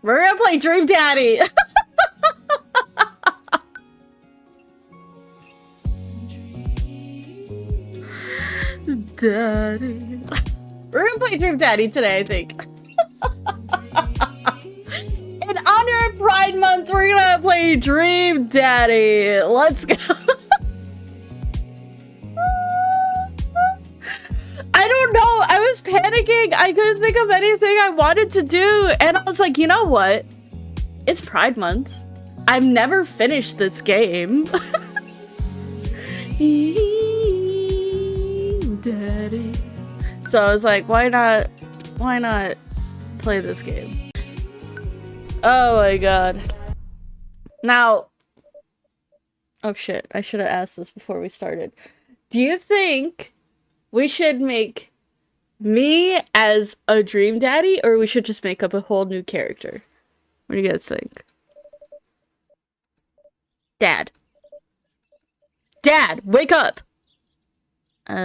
We're gonna play Dream Daddy. Daddy. We're gonna play Dream Daddy today, I think. In honor of Pride Month, we're gonna play Dream Daddy. Let's go. I don't know. I was panicking. I couldn't think of anything I wanted to do. And I was like, you know what? It's Pride Month. I've never finished this game. Daddy. So I was like, why not play this game? Oh my god. Now, oh shit, I should have asked this before we started. Do you think we should make me as a Dream Daddy, or we should just make up a whole new character? What do you guys think? Dad. Dad, wake up! 5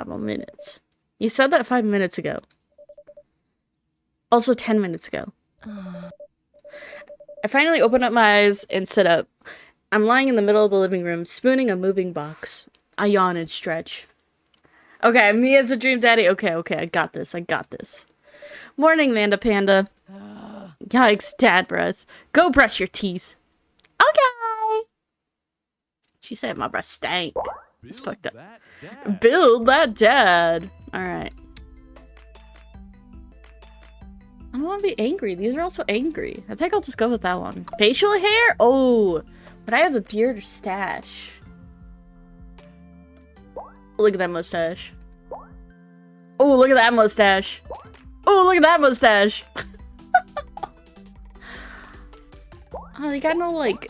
more minutes. You said that 5 minutes ago. Also 10 minutes ago. I finally opened up my eyes and sit up. I'm lying in the middle of the living room, spooning a moving box. I yawn and stretch. Okay, me as a Dream Daddy. Okay, I got this. Morning, Manda Panda. Yikes, dad breath. Go brush your teeth. Okay. She said my breath stank. It's fucked up. Build that dad. Alright. I don't want to be angry. These are also angry. I think I'll just go with that one. Facial hair? Oh. But I have a beard or stash. Look at that mustache. Oh, look at that mustache. Oh, look at that mustache. Oh, they got no, like...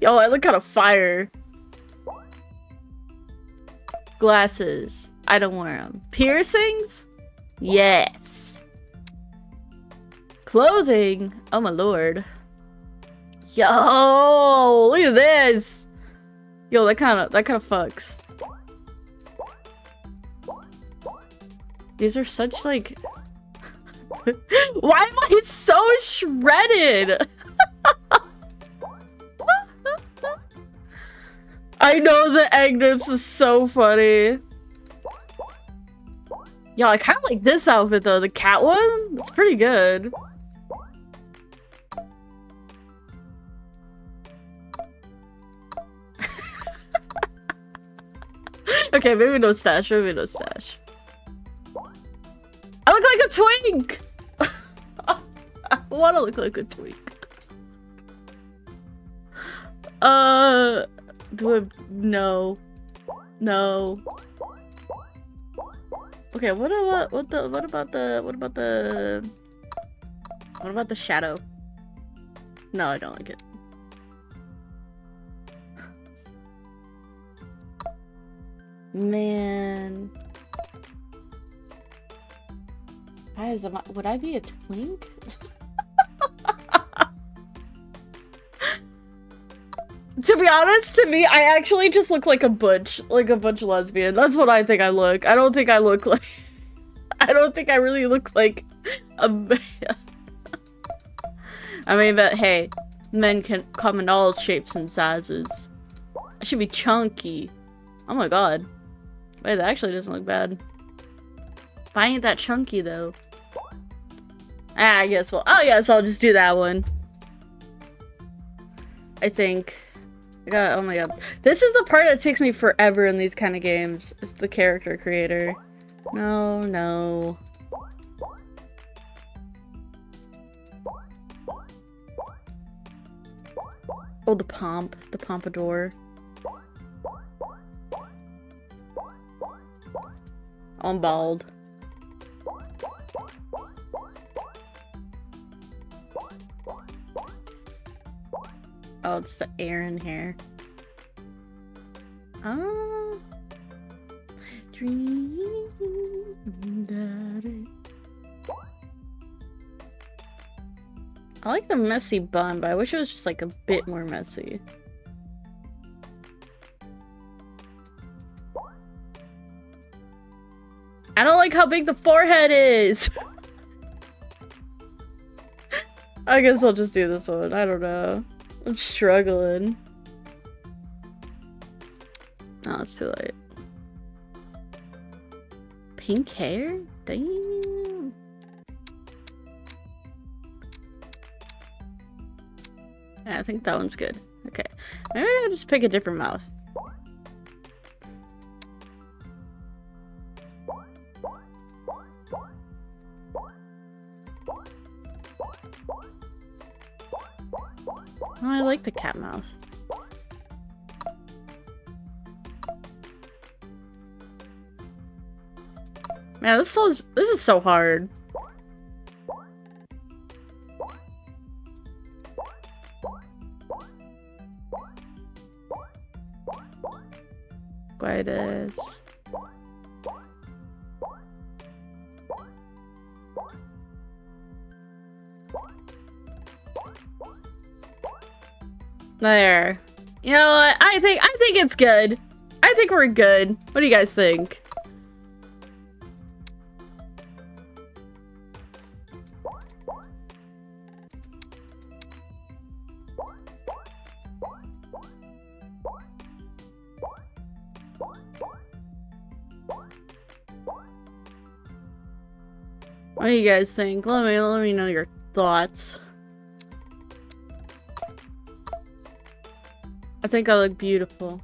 Yo, I look kind of fire. Glasses. I don't wear them. Piercings? Yes. Clothing? Oh my lord. Yo, look at this. Yo, that kind of fucks. These are such like... Why am I so shredded? I know the egg nips is so funny. Yo, I kind of like this outfit though. The cat one? It's pretty good. Okay, maybe no stash. I look like a twink! I want to look like a twink. No. Okay, what about the shadow? No, I don't like it. Man. Guys, would I be a twink? To be honest, to me, I actually just look like a butch lesbian. That's what I think I look. I don't think I look like... I don't think I really look like a man. I mean, but hey, men can come in all shapes and sizes. I should be chunky. Oh my god. Wait, that actually doesn't look bad. But I ain't that chunky though. I guess well. Oh yeah, so I'll just do that one. I think. Oh my god. This is the part that takes me forever in these kind of games. It's the character creator. No. Oh, the pomp. The pompadour. I'm bald. Oh, it's the Aaron hair. Oh. Dream Daddy. I like the messy bun, but I wish it was just like a bit more messy. I don't like how big the forehead is. I guess I'll just do this one. I don't know. I'm struggling. Oh, it's too late. Pink hair? Damn. Yeah, I think that one's good. Okay. Maybe I'll just pick a different mouth. Oh, I like the cat mouth. Man, this is so hard. Guides. There. You know what? I think it's good. I think we're good. What do you guys think? What do you guys think? Let me know your thoughts. I think I look beautiful.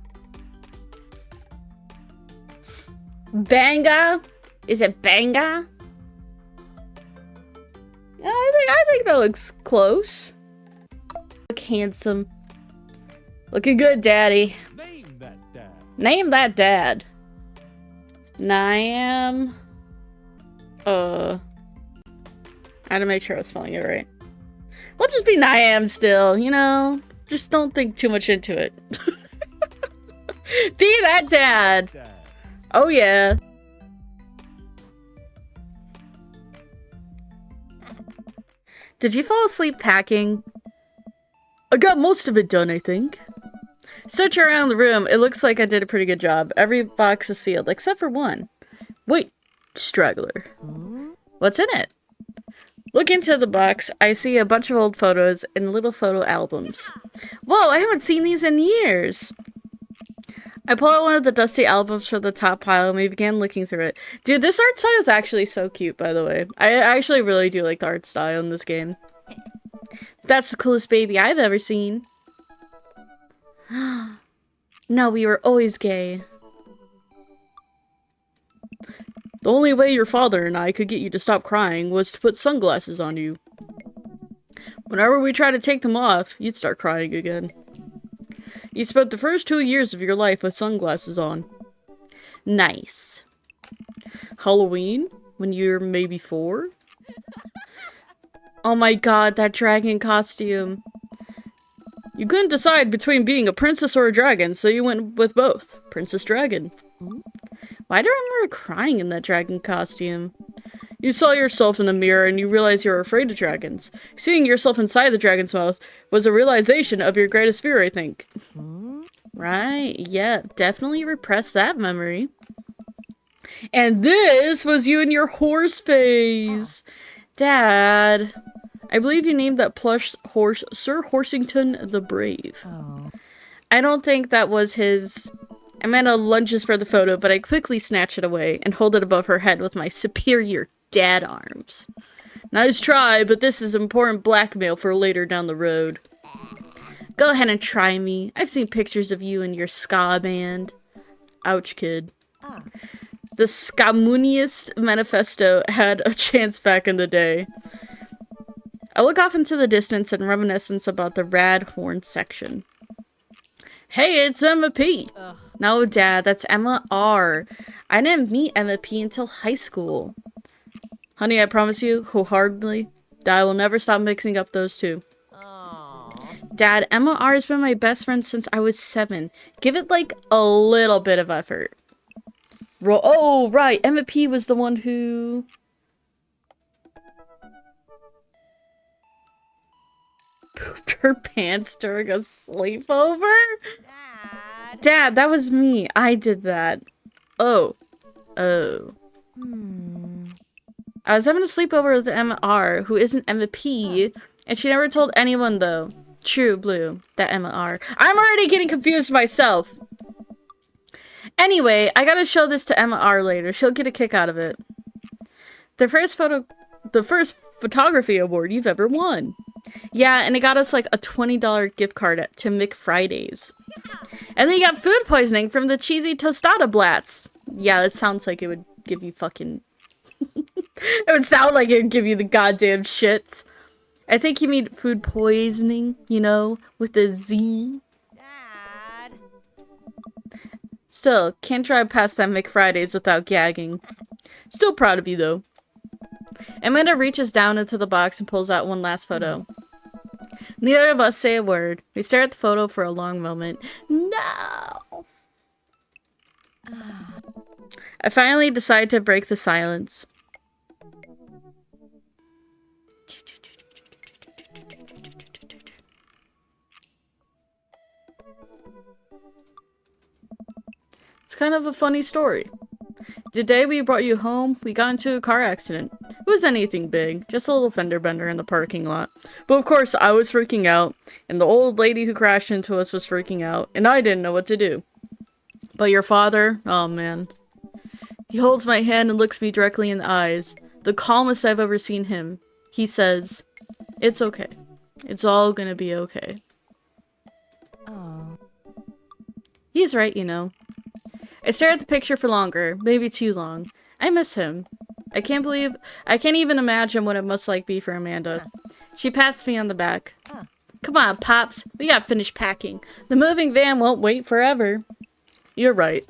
Banga? Is it Banga? Yeah, I think that looks close. Look handsome. Looking good, daddy. Name that dad. Name that dad. Niam. I had to make sure I was spelling it right. We'll just be Niam still, you know? Just don't think too much into it. Be that dad. Oh yeah. Did you fall asleep packing? I got most of it done, I think. Search around the room. It looks like I did a pretty good job. Every box is sealed, except for one. Wait, straggler. What's in it? Look into the box. I see a bunch of old photos and little photo albums. Whoa, I haven't seen these in years. I pull out one of the dusty albums from the top pile and we began looking through it. Dude, this art style is actually so cute, by the way. I actually really do like the art style in this game. That's the coolest baby I've ever seen. No, we were always gay. The only way your father and I could get you to stop crying was to put sunglasses on you. Whenever we tried to take them off, you'd start crying again. You spent the first 2 years of your life with sunglasses on. Nice. Halloween? When you're maybe 4? Oh my god, that dragon costume. You couldn't decide between being a princess or a dragon, so you went with both. Princess Dragon. Why do I remember crying in that dragon costume? You saw yourself in the mirror and you realized you were afraid of dragons. Seeing yourself inside the dragon's mouth was a realization of your greatest fear, I think. Right, yeah, definitely repress that memory. And this was you in your horse phase. Dad, I believe you named that plush horse Sir Horsington the Brave. I don't think that was his... Amanda lunges for the photo, but I quickly snatch it away and hold it above her head with my superior dad arms. Nice try, but this is important blackmail for later down the road. Go ahead and try me. I've seen pictures of you and your ska band. Ouch, kid. The Skamuniest Manifesto had a chance back in the day. I look off into the distance and reminiscence about the rad horn section. Hey, it's Emma P. No, Dad, that's Emma R. I didn't meet Emma P until high school. Honey, I promise you, wholeheartedly, that I will never stop mixing up those two. Dad, Emma R has been my best friend since I was 7. Give it, like, a little bit of effort. Oh, right, Emma P was the one who... pooped her pants during a sleepover? Dad, that was me. I did that. Oh. Oh. I was having a sleepover with Emma R, who isn't Emma P, and she never told anyone, though. True, Blue. That Emma R. I'm already getting confused myself. Anyway, I gotta show this to Emma R later. She'll get a kick out of it. The first photography award you've ever won. Yeah, and it got us like a $20 gift card to McFridays. And then you got food poisoning from the cheesy tostada blats. Yeah, that sounds like it would give you fucking... It would sound like it would give you the goddamn shits. I think you mean food poisoning, you know, with a Z. Dad. Still, can't drive past that McFridays without gagging. Still proud of you, though. Amanda reaches down into the box and pulls out one last photo. Neither of us say a word. We stare at the photo for a long moment. No! I finally decide to break the silence. It's kind of a funny story. The day we brought you home, we got into a car accident. It was anything big, just a little fender bender in the parking lot. But of course, I was freaking out, and the old lady who crashed into us was freaking out, and I didn't know what to do. But your father, oh man. He holds my hand and looks me directly in the eyes. The calmest I've ever seen him. He says, "It's okay. It's all gonna be okay." Oh. He's right, you know. I stare at the picture for longer, maybe too long. I miss him. I can't even imagine what it must like be for Amanda. She pats me on the back. Come on, Pops, we gotta finish packing. The moving van won't wait forever. You're right.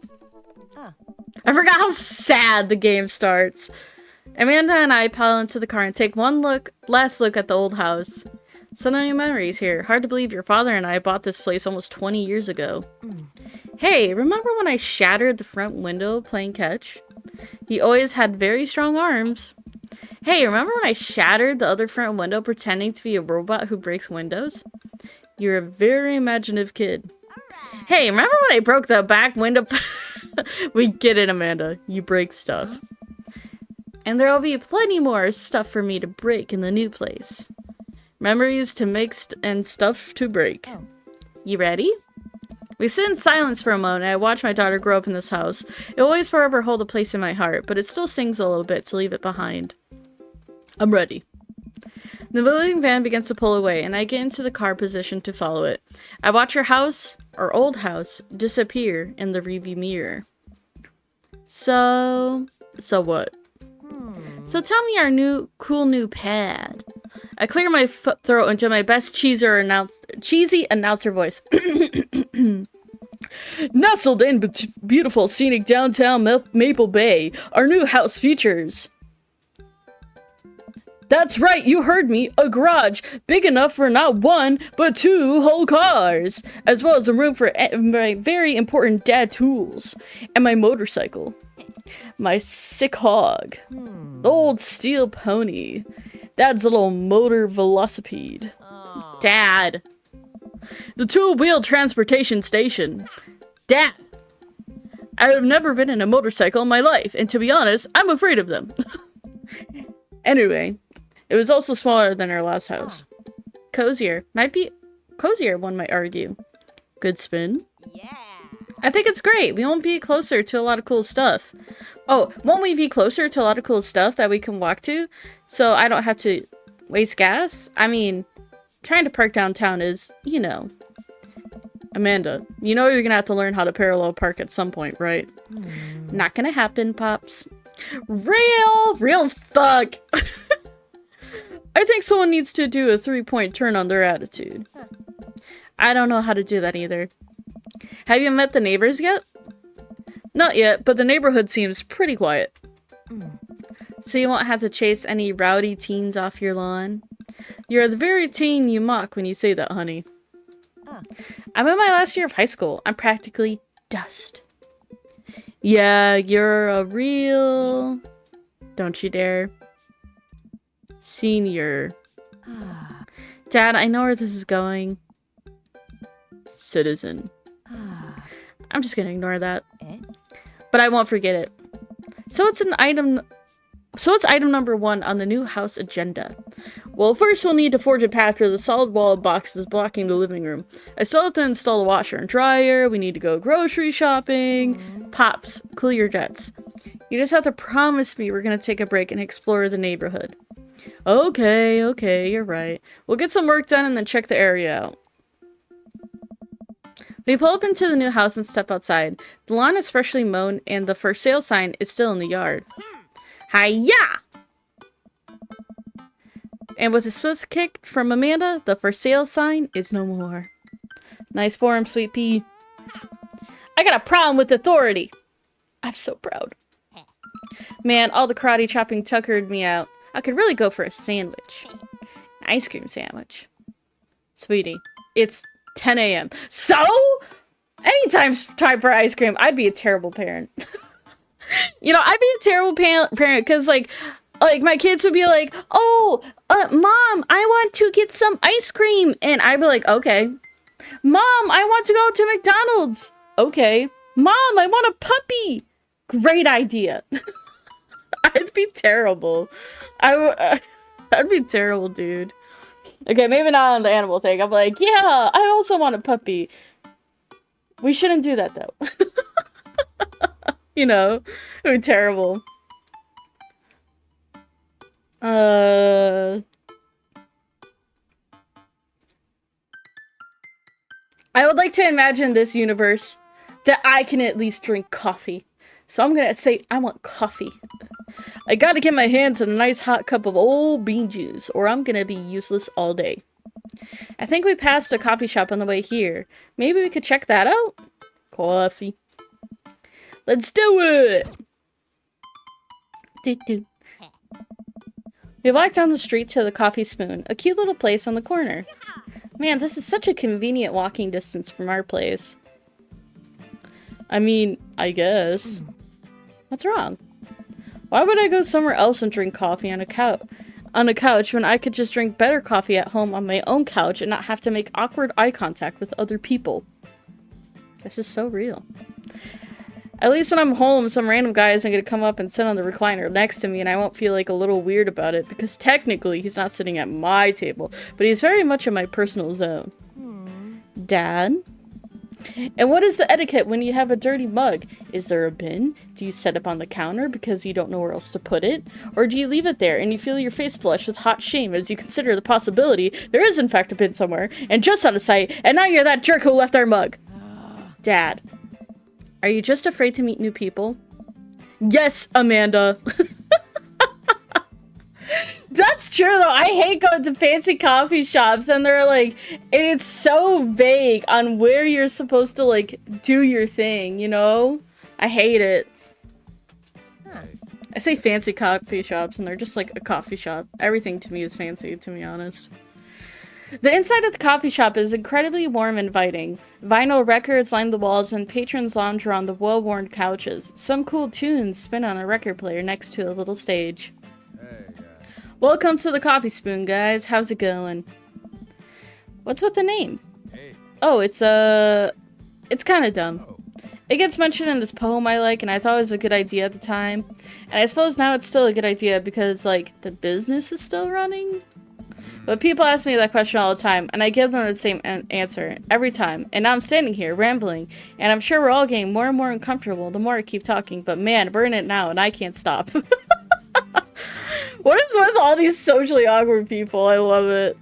I forgot how sad the game starts. Amanda and I pile into the car and take one last look at the old house. So many memories here. Hard to believe your father and I bought this place almost 20 years ago. Hey, remember when I shattered the front window playing catch? He always had very strong arms. Hey, remember when I shattered the other front window pretending to be a robot who breaks windows? You're a very imaginative kid. Hey, remember when I broke the back window? We get it, Amanda. You break stuff. And there'll be plenty more stuff for me to break in the new place. Memories to make and stuff to break. You ready? We sit in silence for a moment and I watch my daughter grow up in this house. It will always forever hold a place in my heart, but it still sings a little bit to leave it behind. I'm ready. The moving van begins to pull away and I get into the car position to follow it. I watch her house, our old house, disappear in the rearview mirror. So what? So tell me our cool new pad. I clear my throat into my best cheesy announcer voice. Nestled in beautiful scenic downtown Maple Bay, our new house features. That's right, you heard me. A garage big enough for not one, but two whole cars, as well as a room for my very important dad tools and my motorcycle. My sick hog. The old steel pony. Dad's a little motor velocipede. Dad. The two-wheel transportation station. Dad. I have never been in a motorcycle in my life, and to be honest, I'm afraid of them. Anyway, it was also smaller than our last house. Cozier. Might be cozier, one might argue. Good spin. Yeah. I think it's great. We won't be closer to a lot of cool stuff. Oh, won't we be closer to a lot of cool stuff that we can walk to? So I don't have to waste gas? I mean, trying to park downtown is, you know. Amanda, you know you're gonna have to learn how to parallel park at some point, right? Not gonna happen, Pops. Real as fuck. I think someone needs to do a 3-point turn on their attitude. I don't know how to do that either. Have you met the neighbors yet? Not yet, but the neighborhood seems pretty quiet. So you won't have to chase any rowdy teens off your lawn? You're the very teen you mock when you say that, honey. I'm in my last year of high school. I'm practically dust. Yeah, you're a real... Don't you dare. Senior. Dad, I know where this is going. Citizen. I'm just gonna ignore that. But I won't forget it. So it's item number 1 on the new house agenda. Well, first we'll need to forge a path through the solid wall of boxes blocking the living room. I still have to install a washer and dryer. We need to go grocery shopping. Pops, cool your jets. You just have to promise me we're gonna take a break and explore the neighborhood. Okay, you're right. We'll get some work done and then check the area out. We pull up into the new house and step outside. The lawn is freshly mown and the for sale sign is still in the yard. Hi-ya! And with a swift kick from Amanda, the for sale sign is no more. Nice form, Sweet Pea. I got a problem with authority. I'm so proud. Man, all the karate chopping tuckered me out. I could really go for a sandwich. An ice cream sandwich. Sweetie, it's 10 a.m. So? Anytime's time for ice cream. I'd be a terrible parent. You know, I'd be a terrible parent because, like my kids would be like, oh, Mom, I want to get some ice cream. And I'd be like, okay. Mom, I want to go to McDonald's. Okay. Mom, I want a puppy. Great idea. I'd be terrible. I'd be terrible, dude. Okay, maybe not on the animal thing. I'm like, yeah, I also want a puppy. We shouldn't do that, though. You know, it would be terrible. I would like to imagine this universe that I can at least drink coffee. So I'm gonna say I want coffee. I gotta get my hands on a nice hot cup of old bean juice, or I'm gonna be useless all day. I think we passed a coffee shop on the way here. Maybe we could check that out? Coffee. Let's do it! We walked down the street to the Coffee Spoon, a cute little place on the corner. Man, this is such a convenient walking distance from our place. I mean, I guess. What's wrong? Why would I go somewhere else and drink coffee on a couch when I could just drink better coffee at home on my own couch and not have to make awkward eye contact with other people? This is so real. At least when I'm home, some random guy isn't gonna come up and sit on the recliner next to me and I won't feel like a little weird about it because technically he's not sitting at my table, but he's very much in my personal zone. Dad? And what is the etiquette when you have a dirty mug? Is there a bin? Do you set it on the counter because you don't know where else to put it? Or do you leave it there and you feel your face flush with hot shame as you consider the possibility there is in fact a bin somewhere and just out of sight and now you're that jerk who left our mug? Dad, are you just afraid to meet new people? Yes, Amanda. That's true though. I hate going to fancy coffee shops and they're like, and it's so vague on where you're supposed to like do your thing, you know? I hate it. I say fancy coffee shops and they're just like a coffee shop. Everything to me is fancy, to be honest. The inside of the coffee shop is incredibly warm and inviting. Vinyl records line the walls and patrons lounge around the well-worn couches. Some cool tunes spin on a record player next to a little stage. Welcome to the Coffee Spoon, guys. How's it going? What's with the name? Oh, it's kind of dumb. It gets mentioned in this poem I like, and I thought it was a good idea at the time. And I suppose now it's still a good idea because, like, the business is still running? But people ask me that question all the time, and I give them the same answer every time. And now I'm standing here, rambling, and I'm sure we're all getting more and more uncomfortable the more I keep talking. But man, we're in it now, and I can't stop. What is with all these socially awkward people? I love it.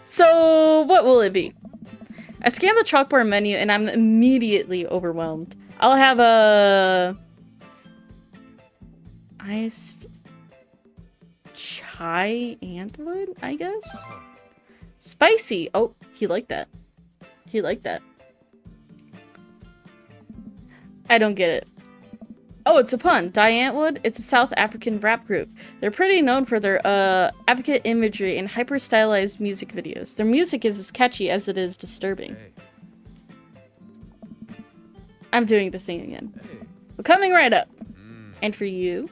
So, what will it be? I scan the chalkboard menu and I'm immediately overwhelmed. I'll have a iced chai antwood, I guess? Spicy! Oh, he liked that. He liked that. I don't get it. Oh, it's a pun. Antwood, it's a South African rap group. They're pretty known for their advocate imagery and hyper-stylized music videos. Their music is as catchy as it is disturbing. I'm doing the thing again. We're coming right up. And for you...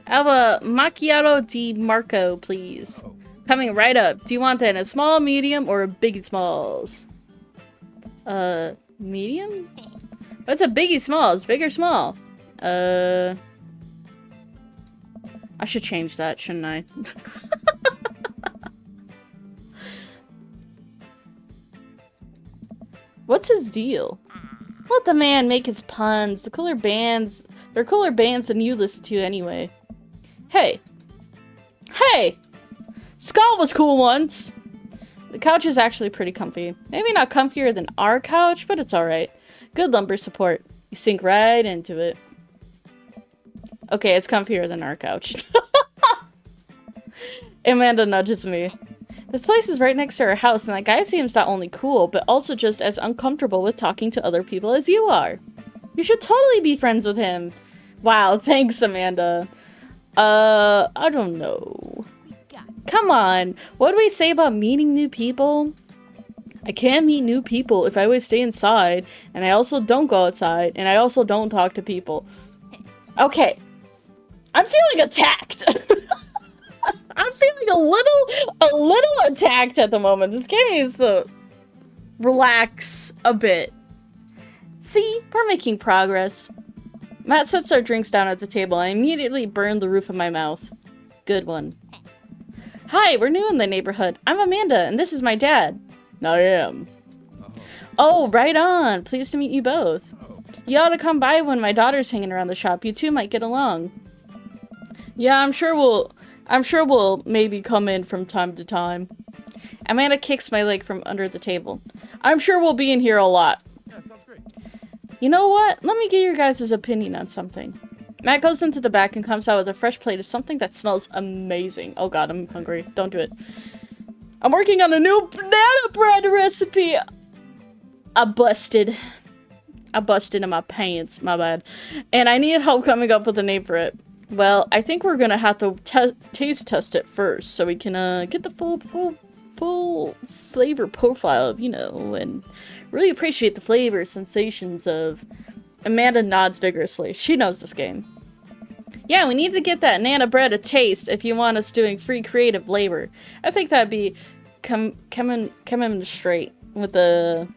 I have a macchiato di Marco, please. Coming right up. Do you want that in a small, medium, or a biggie smalls? Medium? What's a biggie smalls? Big or small? I should change that, shouldn't I? What's his deal? Let the man make his puns. They're cooler bands than you listen to anyway. Hey. Hey! Skull was cool once! The couch is actually pretty comfy. Maybe not comfier than our couch, but it's alright. Good lumbar support. You sink right into it. Okay, it's comfier than our couch. Amanda nudges me. This place is right next to our house, and that guy seems not only cool, but also just as uncomfortable with talking to other people as you are. You should totally be friends with him. Wow, thanks, Amanda. I don't know. Come on, what do we say about meeting new people? I can't meet new people if I always stay inside, and I also don't go outside, and I also don't talk to people. Okay. I'm feeling attacked! I'm feeling a little attacked at the moment. This game needs to relax a bit. See, we're making progress. Matt sets our drinks down at the table. I immediately burned the roof of my mouth. Good one. Hi, we're new in the neighborhood. I'm Amanda, and this is my dad. I am. Oh, right on. Pleased to meet you both. You ought to come by when my daughter's hanging around the shop. You two might get along. Yeah, I'm sure we'll maybe come in from time to time. Amanda kicks my leg from under the table. I'm sure we'll be in here a lot. Yeah, sounds great. You know what? Let me get your guys' opinion on something. Matt goes into the back and comes out with a fresh plate of something that smells amazing. Oh god, I'm hungry. Don't do it. I'm working on a new banana bread recipe. I busted in my pants, my bad. And I need help coming up with a name for it. Well, I think we're gonna have to taste test it first, so we can get the full flavor profile of, you know, and really appreciate the flavor sensations of. Amanda nods vigorously. She knows this game. Yeah, we need to get that Nana bread a taste if you want us doing free creative labor. I think that'd be coming straight with the.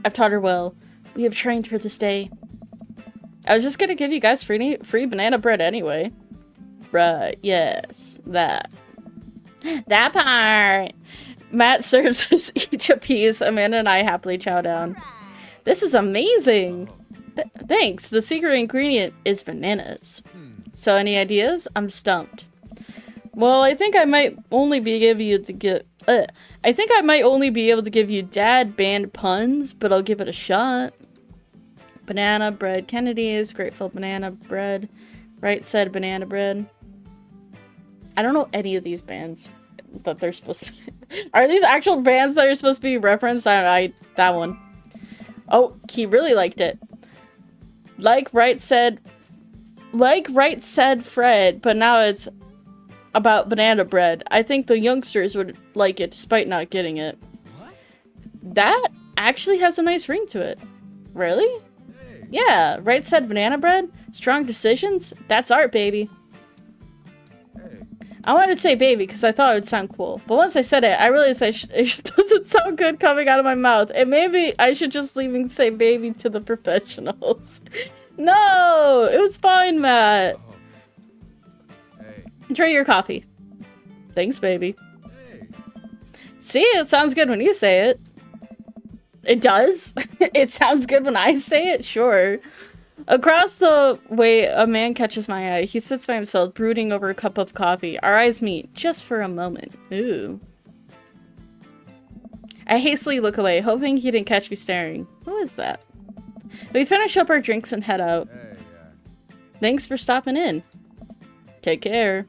I've taught her well. We have trained for this day. I was just gonna give you guys free banana bread anyway. Right, yes. That part! Matt serves us each a piece. Amanda and I happily chow down. This is amazing! Thanks, the secret ingredient is bananas. So any ideas? I'm stumped. Well, I think I might only be able to give you dad banned puns, but I'll give it a shot. Banana bread. Kennedy's grateful banana bread. Right said banana bread. I don't know any of these bands that they're supposed to. Are these actual bands that are supposed to be referenced? That one. Oh, he really liked it. Like right said Fred, but now it's about banana bread. I think the youngsters would like it despite not getting it. What? That actually has a nice ring to it. Really? Hey. Yeah, right said banana bread? Strong decisions? That's art, baby. Hey. I wanted to say baby because I thought it would sound cool. But once I said it, I realized it doesn't sound good coming out of my mouth. And maybe I should just leave and say baby to the professionals. No! It was fine, Matt. Hey. Enjoy your coffee. Thanks, baby. Hey. See, it sounds good when you say it. It does? It sounds good when I say it? Sure. Across the way, a man catches my eye. He sits by himself, brooding over a cup of coffee. Our eyes meet, just for a moment. Ooh. I hastily look away, hoping he didn't catch me staring. Who is that? We finish up our drinks and head out. Hey, thanks for stopping in. Take care.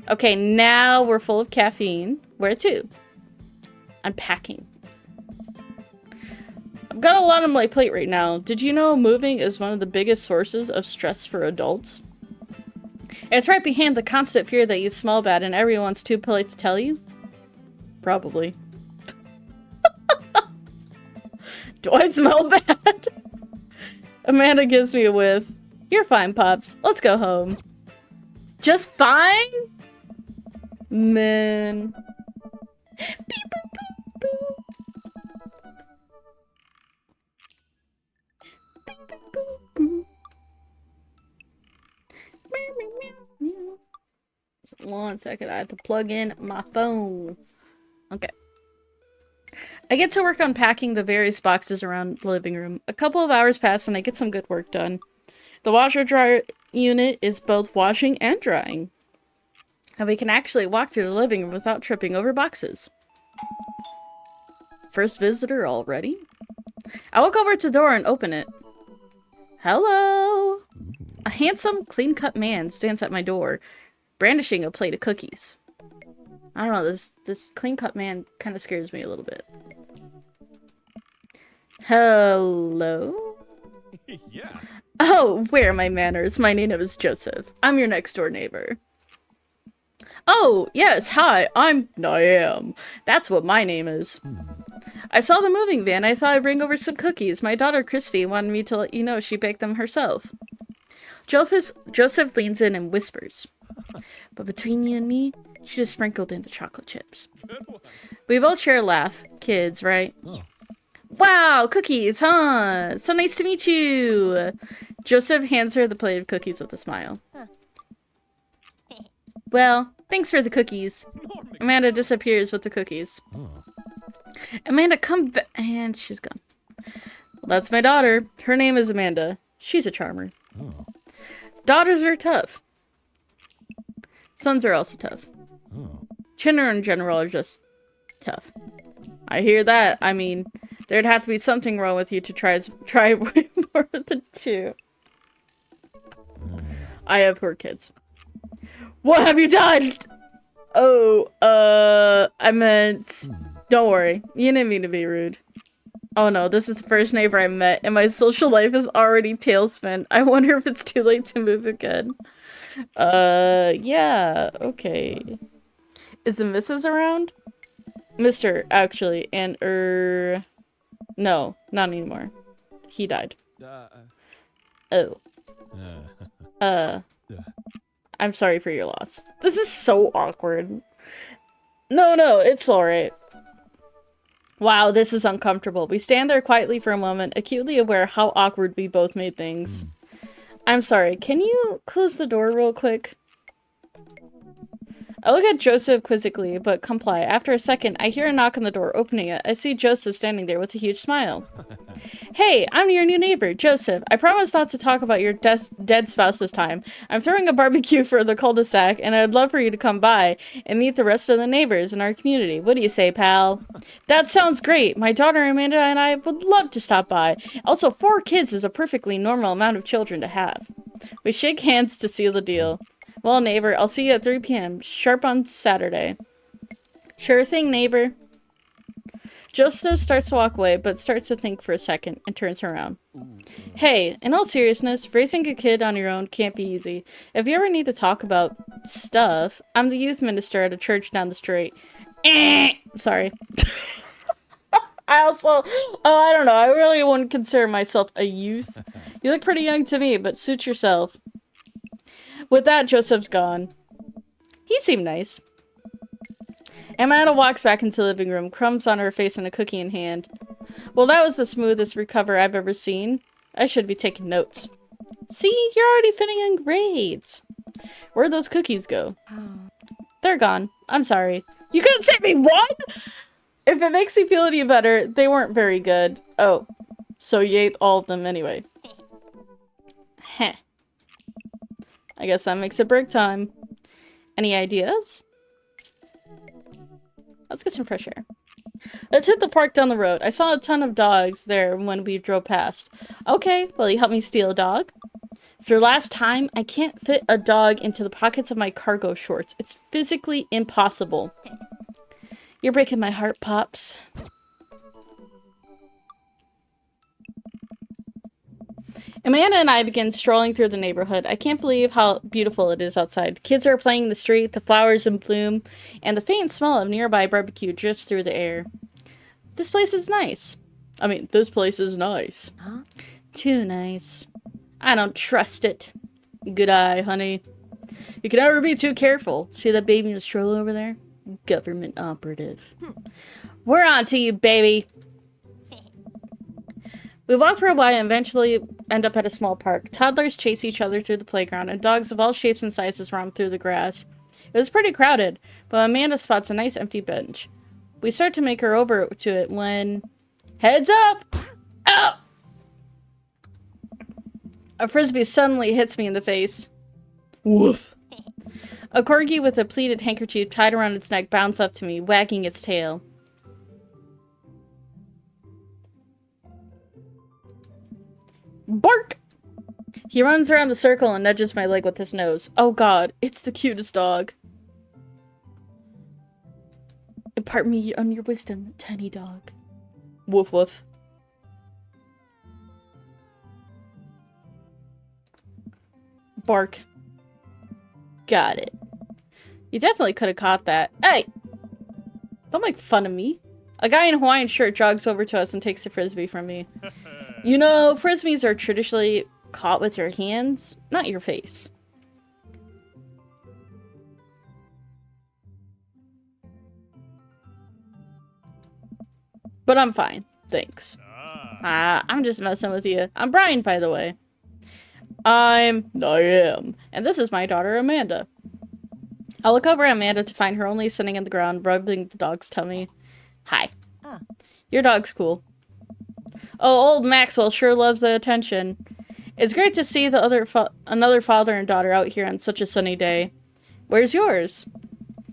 Okay, now we're full of caffeine. Where to? I'm packing. I've got a lot on my plate right now. Did you know moving is one of the biggest sources of stress for adults? It's right behind the constant fear that you smell bad and everyone's too polite to tell you? Probably. Do I smell bad? Amanda gives me a whiff. You're fine, Pops. Let's go home. Just fine? Man. Beep, boop, boop, boop. One second, I have to plug in my phone. Okay. I get to work on packing the various boxes around the living room. A couple of hours pass and I get some good work done. The washer-dryer unit is both washing and drying. And we can actually walk through the living room without tripping over boxes. First visitor already? I walk over to the door and open it. Hello! A handsome, clean-cut man stands at my door, brandishing a plate of cookies. I don't know, this clean-cut man kind of scares me a little bit. Hello? Yeah. Oh, where are my manners? My name is Joseph. I'm your next-door neighbor. Oh, yes, hi, I am. That's what my name is. I saw the moving van. I thought I'd bring over some cookies. My daughter, Christy, wanted me to let you know she baked them herself. Joseph leans in and whispers. But between you and me, she just sprinkled in the chocolate chips. We both share a laugh. Kids, right? Yes. Wow, cookies, huh? So nice to meet you. Joseph hands her the plate of cookies with a smile. Huh. Well, thanks for the cookies. Amanda disappears with the cookies. Oh. Amanda, come back. And she's gone. Well, that's my daughter. Her name is Amanda. She's a charmer. Oh. Daughters are tough. Sons are also tough. Oh. Children in general are just tough. I hear that. I mean, there'd have to be something wrong with you to try way more than two. I have 4 kids. What have you done? Oh, I meant... Don't worry. You didn't mean to be rude. Oh no, this is the first neighbor I met, and my social life is already tailspin. I wonder if it's too late to move again. Yeah, okay. Is the Mrs. around? Mr. actually, and no, not anymore. He died. Oh. I'm sorry for your loss. This is so awkward. No, it's alright. Wow, this is uncomfortable. We stand there quietly for a moment, acutely aware how awkward we both made things. I'm sorry, can you close the door real quick? I look at Joseph quizzically, but comply. After a second, I hear a knock on the door, opening it. I see Joseph standing there with a huge smile. Hey, I'm your new neighbor, Joseph. I promise not to talk about your dead spouse this time. I'm throwing a barbecue for the cul-de-sac, and I'd love for you to come by and meet the rest of the neighbors in our community. What do you say, pal? That sounds great. My daughter Amanda and I would love to stop by. Also, 4 kids is a perfectly normal amount of children to have. We shake hands to seal the deal. Well, neighbor, I'll see you at 3 p.m. sharp on Saturday. Sure thing, neighbor. Joseph starts to walk away, but starts to think for a second and turns around. Hey, in all seriousness, raising a kid on your own can't be easy. If you ever need to talk about stuff, I'm the youth minister at a church down the street. Sorry. I don't know, I really wouldn't consider myself a youth. You look pretty young to me, but suit yourself. With that, Joseph's gone. He seemed nice. Amanda walks back into the living room, crumbs on her face and a cookie in hand. Well, that was the smoothest recover I've ever seen. I should be taking notes. See, you're already fitting in grades. Where'd those cookies go? They're gone. I'm sorry. You couldn't save me one? If it makes you feel any better, they weren't very good. Oh, so you ate all of them anyway. Heh. I guess that makes it break time. Any ideas? Let's get some fresh air. Let's hit the park down the road. I saw a ton of dogs there when we drove past. Okay, will you help me steal a dog? For last time, I can't fit a dog into the pockets of my cargo shorts. It's physically impossible. You're breaking my heart, Pops. Amanda and I begin strolling through the neighborhood. I can't believe how beautiful it is outside. Kids are playing in the street, the flowers in bloom, and the faint smell of nearby barbecue drifts through the air. This place is nice. I mean, this place is nice. Huh? Too nice. I don't trust it. Good eye, honey. You can never be too careful. See that baby in the stroller over there? Government operative. We're on to you, baby. We walk for a while and eventually end up at a small park. Toddlers chase each other through the playground, and dogs of all shapes and sizes romp through the grass. It was pretty crowded, but Amanda spots a nice empty bench. We start to make her over to it when... Heads up! Ow! A frisbee suddenly hits me in the face. Woof. A corgi with a pleated handkerchief tied around its neck bounced up to me, wagging its tail. Bark! He runs around the circle and nudges my leg with his nose. Oh god, it's the cutest dog. Impart me on your wisdom, tiny dog. Woof woof. Bark. Got it. You definitely could have caught that. Hey! Don't make fun of me. A guy in a Hawaiian shirt jogs over to us and takes the frisbee from me. You know, frisbees are traditionally caught with your hands, not your face. But I'm fine, thanks. I'm just messing with you. I'm Brian, by the way. I am. And this is my daughter, Amanda. I look over at Amanda to find her only sitting on the ground, rubbing the dog's tummy. Hi. Your dog's cool. Oh, old Maxwell sure loves the attention. It's great to see the another father and daughter out here on such a sunny day. Where's yours?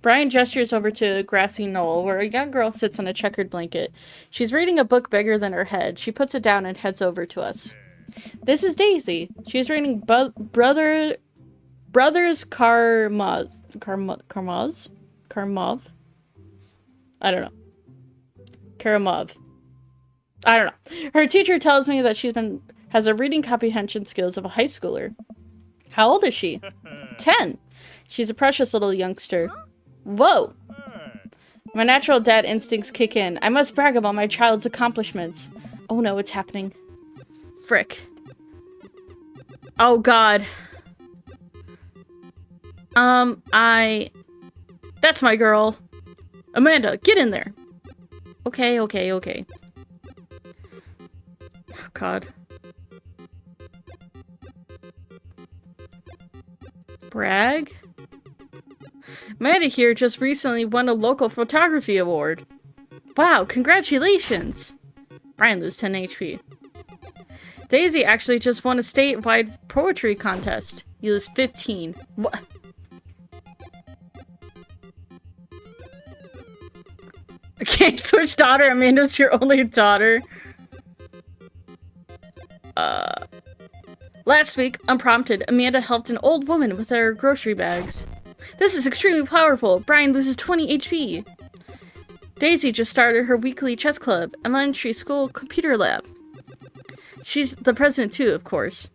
Brian gestures over to a grassy knoll where a young girl sits on a checkered blanket. She's reading a book bigger than her head. She puts it down and heads over to us. This is Daisy. She's reading Brothers Karamov? I don't know. Karamov. I don't know. Her teacher tells me that has a reading comprehension skills of a high schooler. How old is she? 10. She's a precious little youngster. Whoa! My natural dad instincts kick in. I must brag about my child's accomplishments. Oh no, it's happening. Frick. Oh god. That's my girl. Amanda, get in there. Okay. Oh god. Brag? Amanda here just recently won a local photography award. Wow, congratulations! Brian loses 10 HP. Daisy actually just won a statewide poetry contest. You lose 15. What? Okay, switch daughter. Amanda's your only daughter. Last week, unprompted, Amanda helped an old woman with her grocery bags. This is extremely powerful. Brian loses 20 HP. Daisy just started her weekly chess club, elementary school computer lab. She's the president too, of course.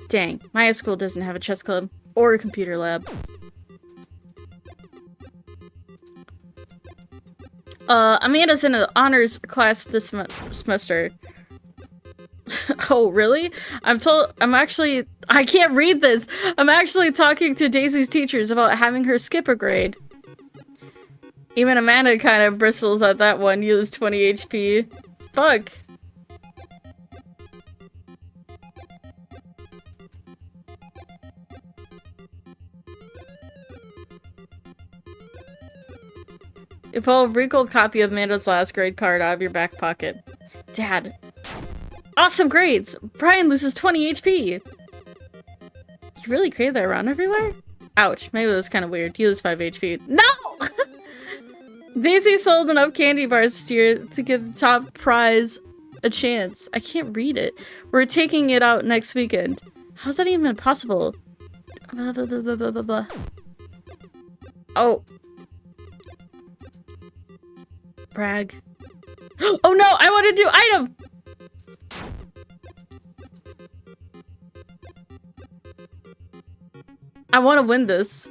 Dang, my high school doesn't have a chess club or a computer lab. Amanda's in an honors class this semester. Oh, really? I can't read this. I'm actually talking to Daisy's teachers about having her skip a grade. Even Amanda kind of bristles at that one. You lose 20 HP. Fuck. You pull a wrinkled copy of Amanda's last grade card out of your back pocket. Dad. Awesome grades! Brian loses 20 HP! You really created that around everywhere? Ouch, maybe that was kind of weird. You lose 5 HP. No! Daisy sold enough candy bars this year to give the top prize a chance. I can't read it. We're taking it out next weekend. How's that even possible? Blah, blah, blah, blah, blah, blah, blah. Oh. Brag. Oh no! I want to do item! I want to win this.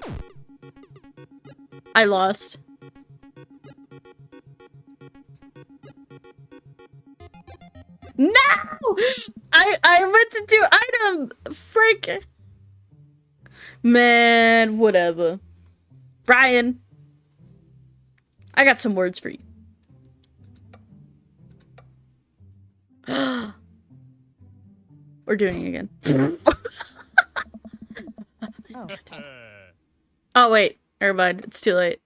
I lost. No! I meant to do item! Frick! Man, whatever. Brian, I got some words for you. We're doing it again. Oh, wait. Never mind. It's too late.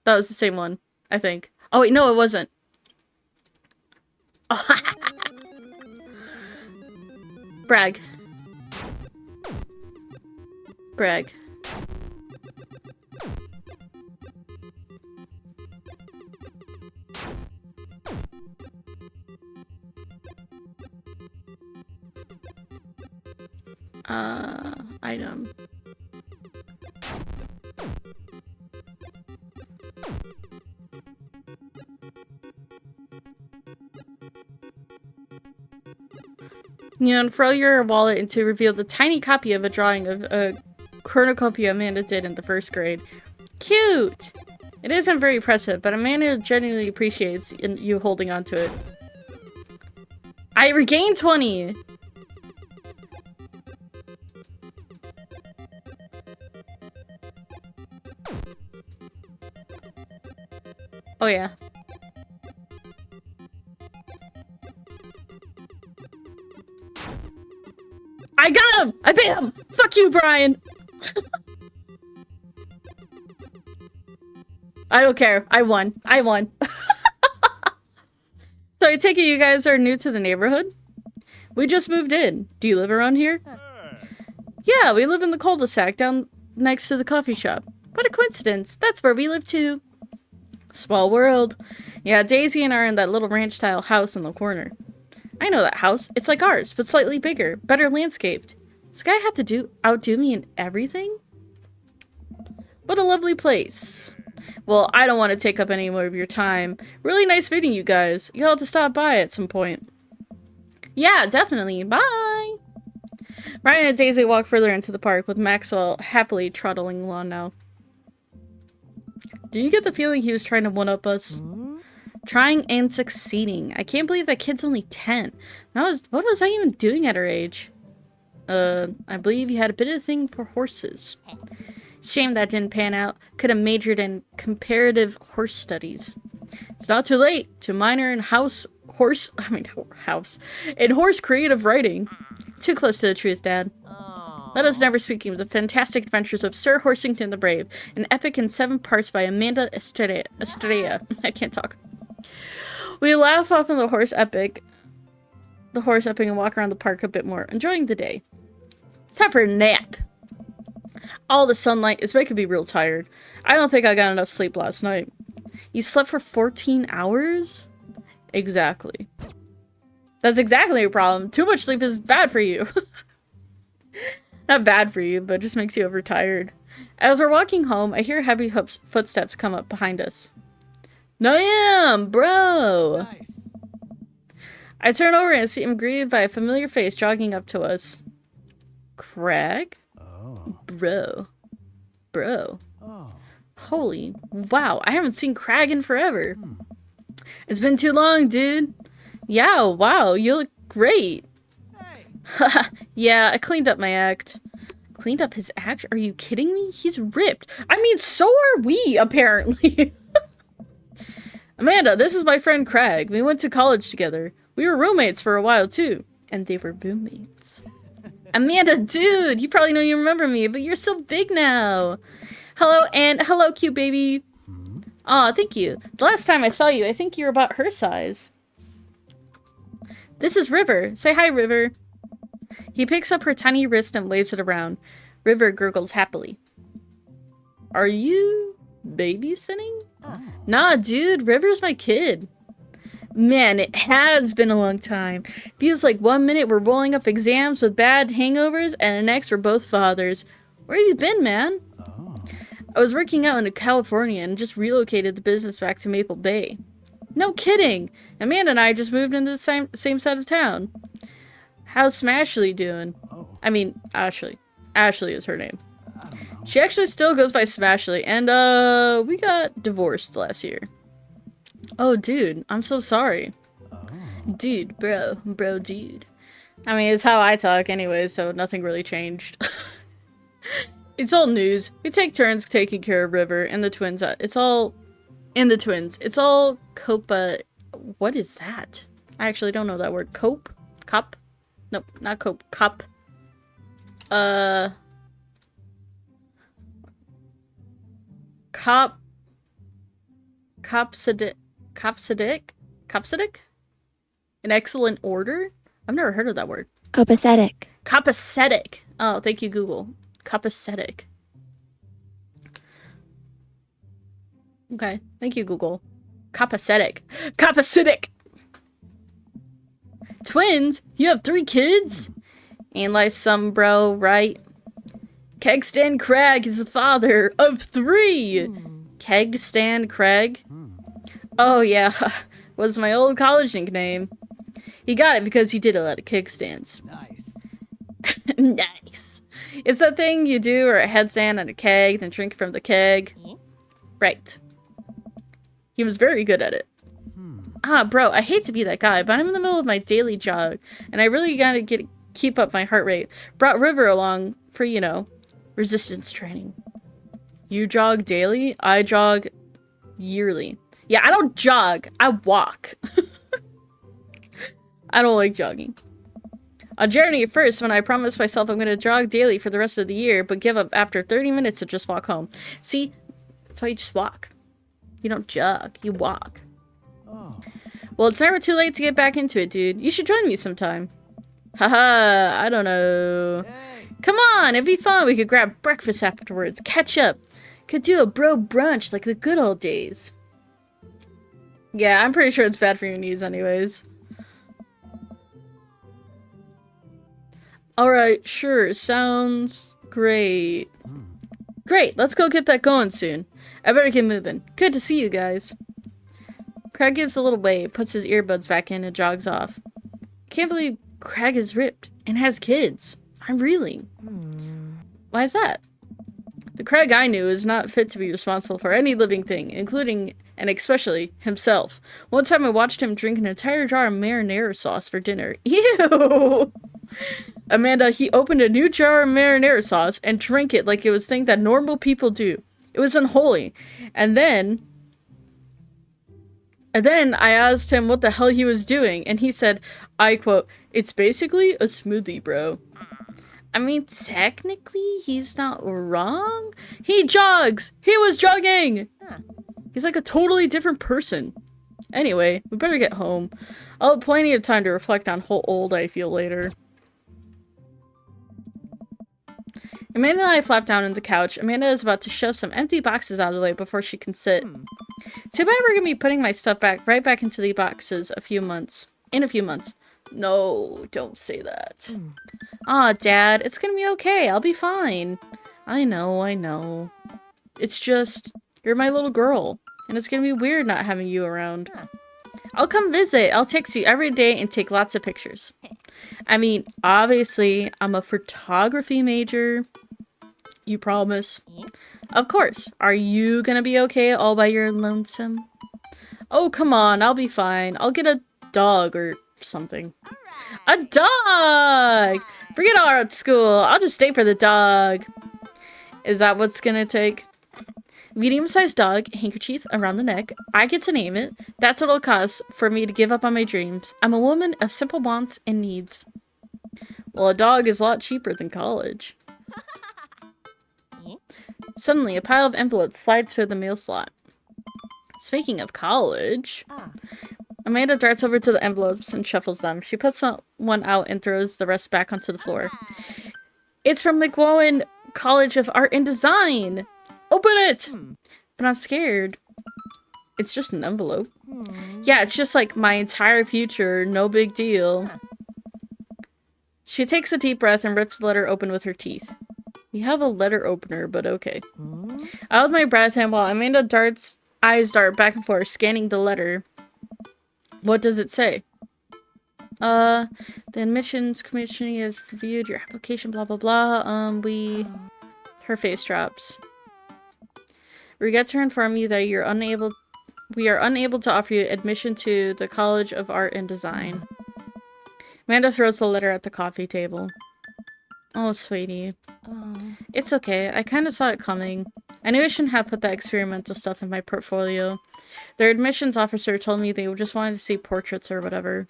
That was the same one, I think. Oh, wait. No, it wasn't. Brag. Brag. Item. You unfurl your wallet and to reveal the tiny copy of a drawing of a cornucopia Amanda did in the first grade. Cute! It isn't very impressive, but Amanda genuinely appreciates you holding on to it. I regained 20! Oh yeah. I got him! I beat him! Fuck you, Brian! I don't care. I won. I won. So I take it you guys are new to the neighborhood? We just moved in. Do you live around here? Yeah, we live in the cul-de-sac down next to the coffee shop. What a coincidence. That's where we live too. Small world. Yeah, Daisy and I are in that little ranch-style house in the corner. I know that house. It's like ours, but slightly bigger, better landscaped. This guy had to outdo me in everything? What a lovely place. Well, I don't want to take up any more of your time. Really nice meeting you guys. You'll have to stop by at some point. Yeah, definitely. Bye! Ryan and Daisy walk further into the park, with Maxwell happily trotting along now. Do you get the feeling he was trying to one-up us? Trying and succeeding. I can't believe that kid's only 10. What was I even doing at her age? I believe you had a bit of a thing for horses. Shame that didn't pan out. Could have majored in comparative horse studies. It's not too late to minor in horse creative writing. Too close to the truth, Dad. Let us never speak of the fantastic adventures of Sir Horsington the Brave, an epic in 7 parts by Amanda Estrella. I can't talk. We laugh off on the horse epic and walk around the park a bit more, enjoying the day. It's time for a nap. All the sunlight is making me real tired. I don't think I got enough sleep last night. You slept for 14 hours? Exactly. That's exactly your problem. Too much sleep is bad for you. Not bad for you, but just makes you overtired. As we're walking home, I hear heavy footsteps come up behind us. Noam, bro! Nice. I turn over and see him greeted by a familiar face jogging up to us. Craig? Oh. Bro. Oh. Holy, wow, I haven't seen Craig in forever. It's been too long, dude. Yeah, wow, you look great. Hey. Yeah, I cleaned up my act. Cleaned up his act? Are you kidding me? He's ripped. I mean, so are we, apparently. Amanda, this is my friend Craig. We went to college together. We were roommates for a while, too. And they were roommates. Amanda, dude, you probably know you remember me, but you're so big now. Hello, and hello, cute baby. Aw, thank you. The last time I saw you, I think you were about her size. This is River. Say hi, River. He picks up her tiny wrist and waves it around. River gurgles happily. Are you babysitting? Nah, dude, River's my kid. Man, it has been a long time. Feels like 1 minute we're rolling up exams with bad hangovers, and the next we're both fathers. Where have you been, man? I was working out in California and just relocated the business back to Maple Bay. No kidding! Amanda and I just moved into the same side of town. How's Smashley doing? I mean, Ashley. Ashley is her name. She actually still goes by Smashley, and we got divorced last year. Oh, dude, I'm so sorry. Dude, bro, dude. I mean, it's how I talk anyway, so nothing really changed. It's all news. We take turns taking care of River and the twins. It's all in the twins. It's all Copa. What is that? I actually don't know that word. Cope? Cup? Nope, not cope. Cup. Cop. Copsidic? Copsidic? An excellent order? I've never heard of that word. Copacetic. Copacetic. Oh, thank you, Google. Copacetic. Okay, thank you, Google. Copacetic. Copacetic! Twins? You have 3 kids? Ain't like some bro, right? Kegstan Craig is the father of 3! Kegstan Craig? Oh yeah, was my old college nickname. He got it because he did a lot of kickstands. Nice. Nice. It's that thing you do or a headstand on a keg, then drink from the keg. Right. He was very good at it. Ah, bro, I hate to be that guy, but I'm in the middle of my daily jog, and I really gotta keep up my heart rate. Brought River along for, you know, resistance training. You jog daily? I jog yearly. Yeah, I don't jog. I walk. I don't like jogging. On January 1st, when I promised myself I'm going to jog daily for the rest of the year, but give up after 30 minutes to just walk home. See? That's why you just walk. You don't jog. You walk. Oh. Well, it's never too late to get back into it, dude. You should join me sometime. Haha, I don't know. Hey. Come on, it'd be fun. We could grab breakfast afterwards, catch up. Could do a bro brunch like the good old days. Yeah, I'm pretty sure it's bad for your knees anyways. Alright, sure. Sounds great. Great, let's go get that going soon. I better get moving. Good to see you guys. Craig gives a little wave, puts his earbuds back in, and jogs off. Can't believe Craig is ripped and has kids. I'm reeling. Why is that? The Craig I knew is not fit to be responsible for any living thing, including and especially himself. One time I watched him drink an entire jar of marinara sauce for dinner. Ew! Amanda, he opened a new jar of marinara sauce and drank it like it was thing that normal people do. It was unholy. And then I asked him what the hell he was doing, and he said, I quote, "It's basically a smoothie, bro." I mean, technically, he's not wrong. He jogs! He was jogging! He's like a totally different person. Anyway, we better get home. I'll have plenty of time to reflect on how old I feel later. Amanda and I flop down on the couch. Amanda is about to shove some empty boxes out of the way before she can sit. Too bad we're gonna be putting my stuff right back into the boxes in a few months. No, don't say that. Aw, Dad, it's gonna be okay. I'll be fine. I know. It's just, you're my little girl, and it's gonna be weird not having you around. I'll come visit. I'll text you every day and take lots of pictures. I mean, obviously, I'm a photography major. You promise? Of course. Are you gonna be okay all by your lonesome? Oh, come on. I'll be fine. I'll get a dog or something. A dog! Forget art school. I'll just stay for the dog. Is that what's gonna take? Medium-sized dog, handkerchief around the neck. I get to name it. That's what it'll cost for me to give up on my dreams. I'm a woman of simple wants and needs. Well, a dog is a lot cheaper than college. Suddenly, a pile of envelopes slides through the mail slot. Speaking of college... Amanda darts over to the envelopes and shuffles them. She puts one out and throws the rest back onto the floor. It's from McWowan College of Art and Design! Open it! But I'm scared. It's just an envelope. Yeah, it's just like my entire future. No big deal. She takes a deep breath and rips the letter open with her teeth. We have a letter opener, but okay. I hold my breath and while Amanda eyes dart back and forth, scanning the letter. What does it say? The admissions committee has reviewed your application, blah, blah, blah. Her face drops. We regret to inform you that we are unable to offer you admission to the College of Art and Design. Amanda throws the letter at the coffee table. Oh, sweetie. Oh. It's okay. I kind of saw it coming. I knew I shouldn't have put that experimental stuff in my portfolio. Their admissions officer told me they just wanted to see portraits or whatever.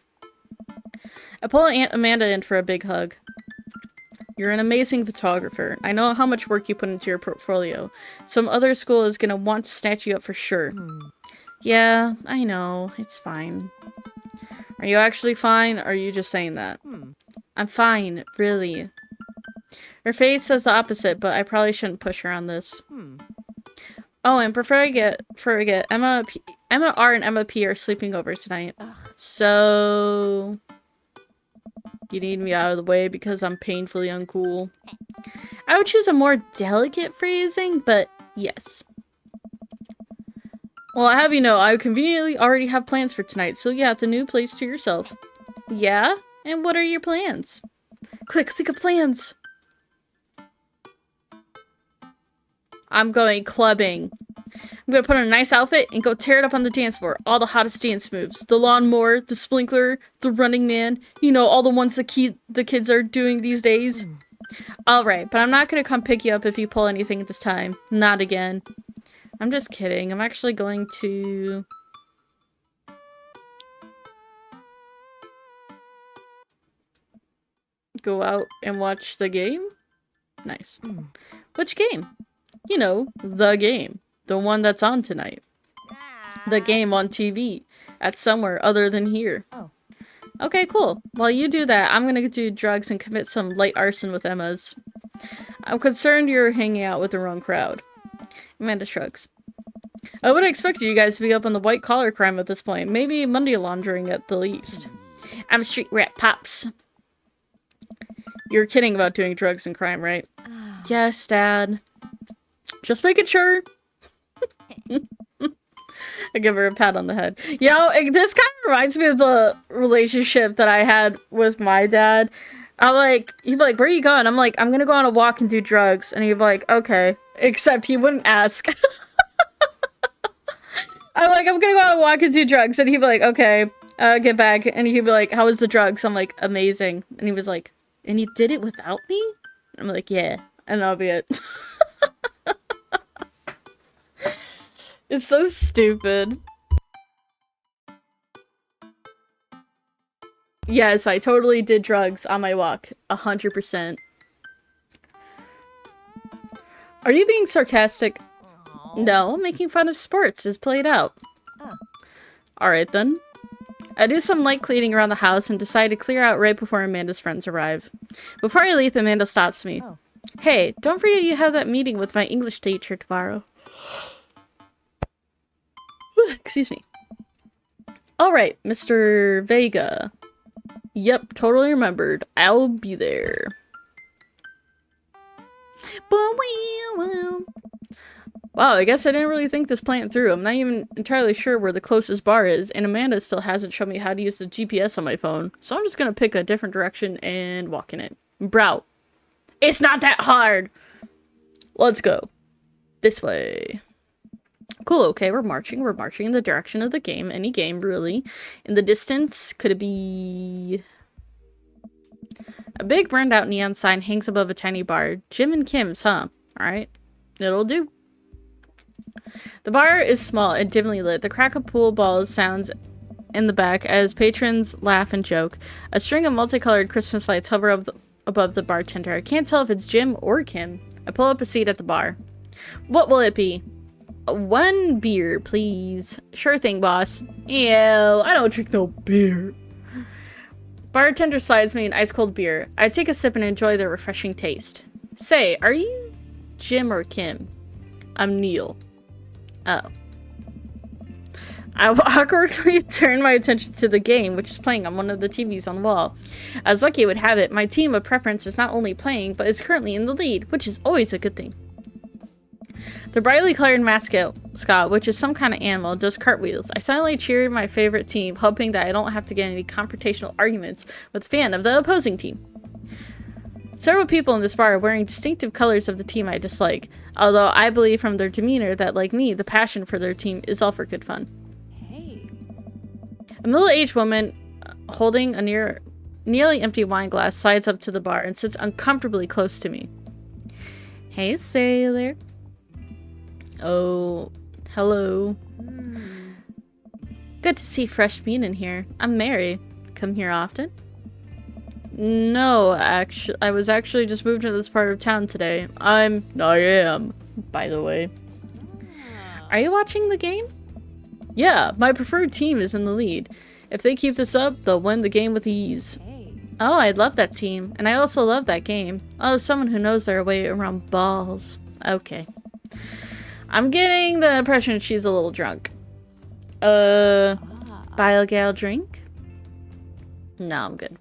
I pull Aunt Amanda in for a big hug. You're an amazing photographer. I know how much work you put into your portfolio. Some other school is gonna want to snatch you up for sure. Yeah, I know. It's fine. Are you actually fine, or are you just saying that? I'm fine, really. Her face says the opposite, but I probably shouldn't push her on this. Oh, and before I forget, Emma R and Emma P are sleeping over tonight. So you need me out of the way because I'm painfully uncool. I would choose a more delicate phrasing, but yes. Well, I have you know, I conveniently already have plans for tonight, so you have the new place to yourself. Yeah? And what are your plans? Quick, think of plans! I'm going clubbing. I'm gonna put on a nice outfit and go tear it up on the dance floor. All the hottest dance moves. The lawnmower, the sprinkler, the running man. You know, all the ones the kids are doing these days. Alright, but I'm not gonna come pick you up if you pull anything this time. Not again. I'm just kidding. I'm actually going to... go out and watch the game? Nice. Which game? You know, the game. The one that's on tonight. The game on TV. At somewhere other than here. Oh. Okay, cool. While you do that, I'm gonna do drugs and commit some light arson with Emma's. I'm concerned you're hanging out with the wrong crowd. Amanda shrugs. I would have expected you guys to be up on the white-collar crime at this point. Maybe money laundering at the least. I'm a street rat, Pops. You're kidding about doing drugs and crime, right? Yes, Dad. Just making sure. I give her a pat on the head. You know, this kind of reminds me of the relationship that I had with my dad. He'd be like, where are you going? I'm like, I'm gonna go on a walk and do drugs. And he'd be like, okay. Except he wouldn't ask. I'm like, I'm gonna go on a walk and do drugs. And he'd be like, okay, get back. And he'd be like, how was the drugs? I'm like, amazing. And he was like, and he did it without me? I'm like, yeah. And that'll be it. It's so stupid. Yes, I totally did drugs on my walk. 100%. Are you being sarcastic? No, making fun of sports is played out. Alright then. I do some light cleaning around the house and decide to clear out right before Amanda's friends arrive. Before I leave, Amanda stops me. Hey, don't forget you have that meeting with my English teacher tomorrow. Excuse me. Alright, Mr. Vega. Yep, totally remembered. I'll be there. Wow, I guess I didn't really think this plan through. I'm not even entirely sure where the closest bar is, and Amanda still hasn't shown me how to use the GPS on my phone. So I'm just gonna pick a different direction and walk in it. Bro, it's not that hard! Let's go. This way. Cool, okay, we're marching in the direction of the game. Any game, really. In the distance, could it be... A big burned out neon sign hangs above a tiny bar. Jim and Kim's, huh? Alright, it'll do. The bar is small and dimly lit. The crack of pool balls sounds in the back as patrons laugh and joke. A string of multicolored Christmas lights hover above the bartender. I can't tell if it's Jim or Kim. I pull up a seat at the bar. What will it be? One beer, please. Sure thing, boss. Ew, I don't drink no beer. Bartender slides me an ice-cold beer. I take a sip and enjoy the refreshing taste. Say, are you Jim or Kim? I'm Neil. Oh. I awkwardly turn my attention to the game, which is playing on one of the TVs on the wall. As lucky would have it, my team of preference is not only playing, but is currently in the lead, which is always a good thing. The brightly colored mascot, which is some kind of animal, does cartwheels. I silently cheered my favorite team, hoping that I don't have to get any confrontational arguments with a fan of the opposing team. Several people in this bar are wearing distinctive colors of the team I dislike, although I believe from their demeanor that, like me, the passion for their team is all for good fun. Hey. A middle-aged woman holding a Nearly empty wine glass slides up to the bar and sits uncomfortably close to me. Hey, sailor. Oh, hello. Good to see fresh meat in here. I'm Mary. Come here often? No, actually, I was actually just moved to this part of town today. I am, by the way. Are you watching the game? Yeah, my preferred team is in the lead. If they keep this up, they'll win the game with ease. Oh, I love that team, and I also love that game. Oh, someone who knows their way around balls. Okay. I'm getting the impression she's a little drunk. Buy a gal drink? No, I'm good.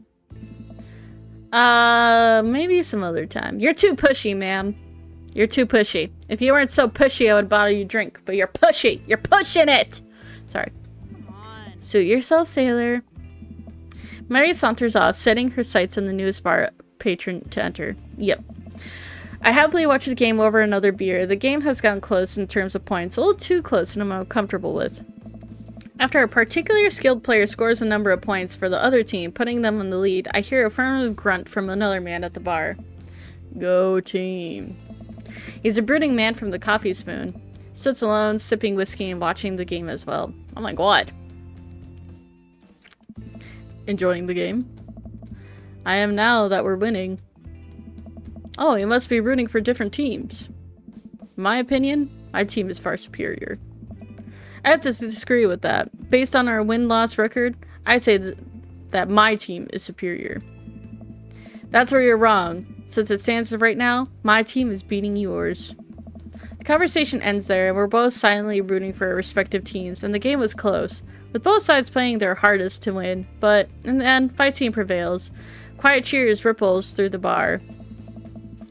Maybe some other time. You're too pushy, ma'am. You're too pushy. If you weren't so pushy, I would bottle you a drink, but you're pushy. You're pushing it! Sorry. Suit yourself, sailor. Mary saunters off, setting her sights on the newest bar patron to enter. Yep. I happily watch the game over another beer. The game has gotten close in terms of points, a little too close and I'm comfortable with. After a particularly skilled player scores a number of points for the other team, putting them in the lead, I hear a affirmative grunt from another man at the bar. Go team. He's a brooding man from the coffee spoon. Sits alone, sipping whiskey and watching the game as well. I'm like, what? Enjoying the game? I am now that we're winning. Oh, you must be rooting for different teams. In my opinion, my team is far superior. I have to disagree with that. Based on our win-loss record, I'd say that my team is superior. That's where you're wrong. Since it stands right now, my team is beating yours. The conversation ends there, and we're both silently rooting for our respective teams, and the game was close, with both sides playing their hardest to win, but in the end, my team prevails. Quiet cheers ripples through the bar.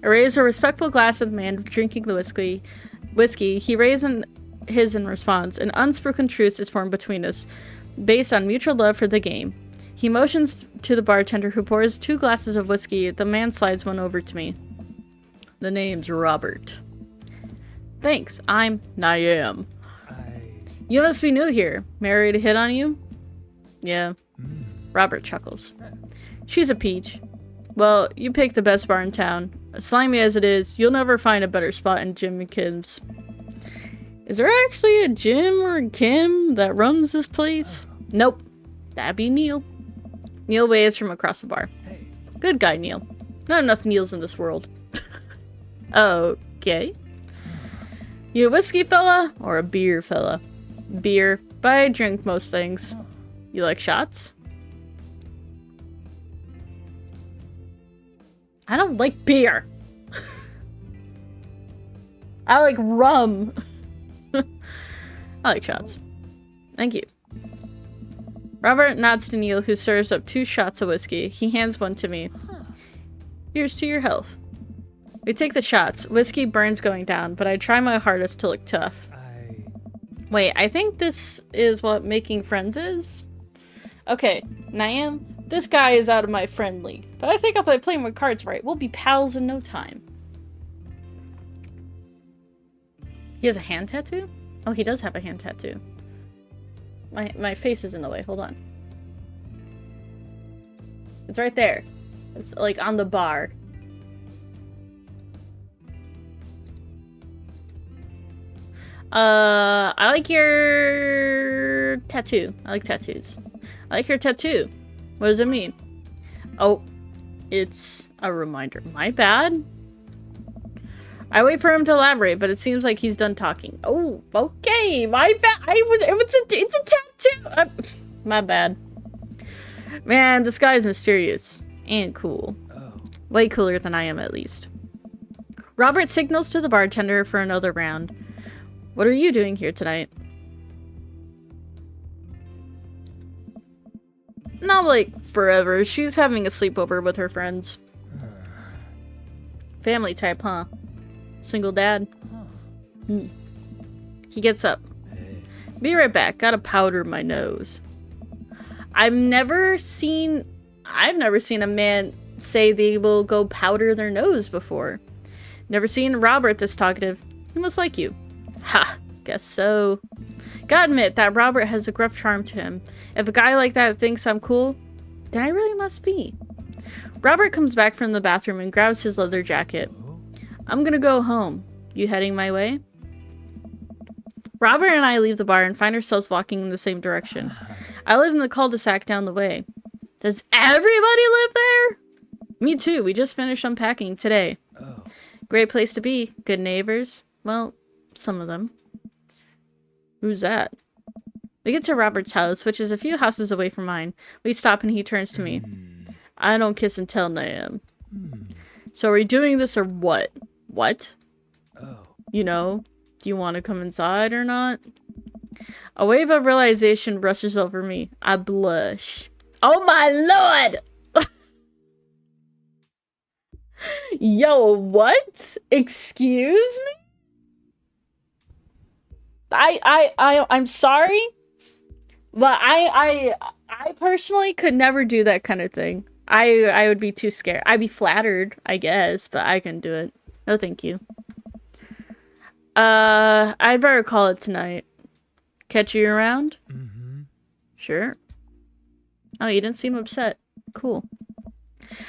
I raise a respectful glass at the man drinking the whiskey. He raises his in response. An unspoken truce is formed between us, based on mutual love for the game. He motions to the bartender, who pours 2 glasses of whiskey. The man slides one over to me. The name's Robert. Thanks, I'm Niam. You must be new here. Mary to hit on you? Yeah. Robert chuckles. She's a peach. Well, you picked the best bar in town. As slimy as it is, you'll never find a better spot in Jim and Kim's. Is there actually a Jim or Kim that runs this place? Nope. That'd be Neil. Neil waves from across the bar. Good guy, Neil. Not enough Neils in this world. Okay. You a whiskey fella or a beer fella? Beer, but I drink most things. You like shots? I don't like beer. I like rum. I like shots. Thank you. Robert nods to Neil, who serves up 2 shots of whiskey. He hands one to me. Here's to your health. We take the shots. Whiskey burns going down, but I try my hardest to look tough. Wait, I think this is what making friends is? Okay, Niam, this guy is out of my friend league, but I think if I play my cards right, we'll be pals in no time. He has a hand tattoo? Oh, he does have a hand tattoo. My face is in the way. Hold on. It's right there. It's like on the bar. I like your tattoo. I like tattoos. I like your tattoo. What does it mean? Oh, it's a reminder. My bad. I wait for him to elaborate, but it seems like he's done talking. Oh, okay. My bad. It's a tattoo. My bad. Man, this guy is mysterious and cool. Way cooler than I am, at least. Robert signals to the bartender for another round. What are you doing here tonight? Not like forever. She's having a sleepover with her friends. Family type, huh? Single dad? He gets up. Be right back. Gotta powder my nose. I've never seen a man say they will go powder their nose before. Never seen Robert this talkative. He must like you. Ha! Guess so. Gotta admit that Robert has a gruff charm to him. If a guy like that thinks I'm cool, then I really must be. Robert comes back from the bathroom and grabs his leather jacket. I'm gonna go home. You heading my way? Robert and I leave the bar and find ourselves walking in the same direction. I live in the cul-de-sac down the way. Does everybody live there? Me too. We just finished unpacking today. Oh. Great place to be. Good neighbors. Well, some of them. Who's that? We get to Robert's house, which is a few houses away from mine. We stop and he turns to me. I don't kiss and tell, Nam. So are we doing this or what? What? Oh. You know, do you want to come inside or not? A wave of realization rushes over me. I blush. Oh my lord! Yo, what? Excuse me? I'm sorry, but I personally could never do that kind of thing. I would be too scared. I'd be flattered, I guess, but I couldn't do it. No, thank you. I'd better call it tonight. Catch you around? Mm-hmm. Sure. Oh, you didn't seem upset. Cool.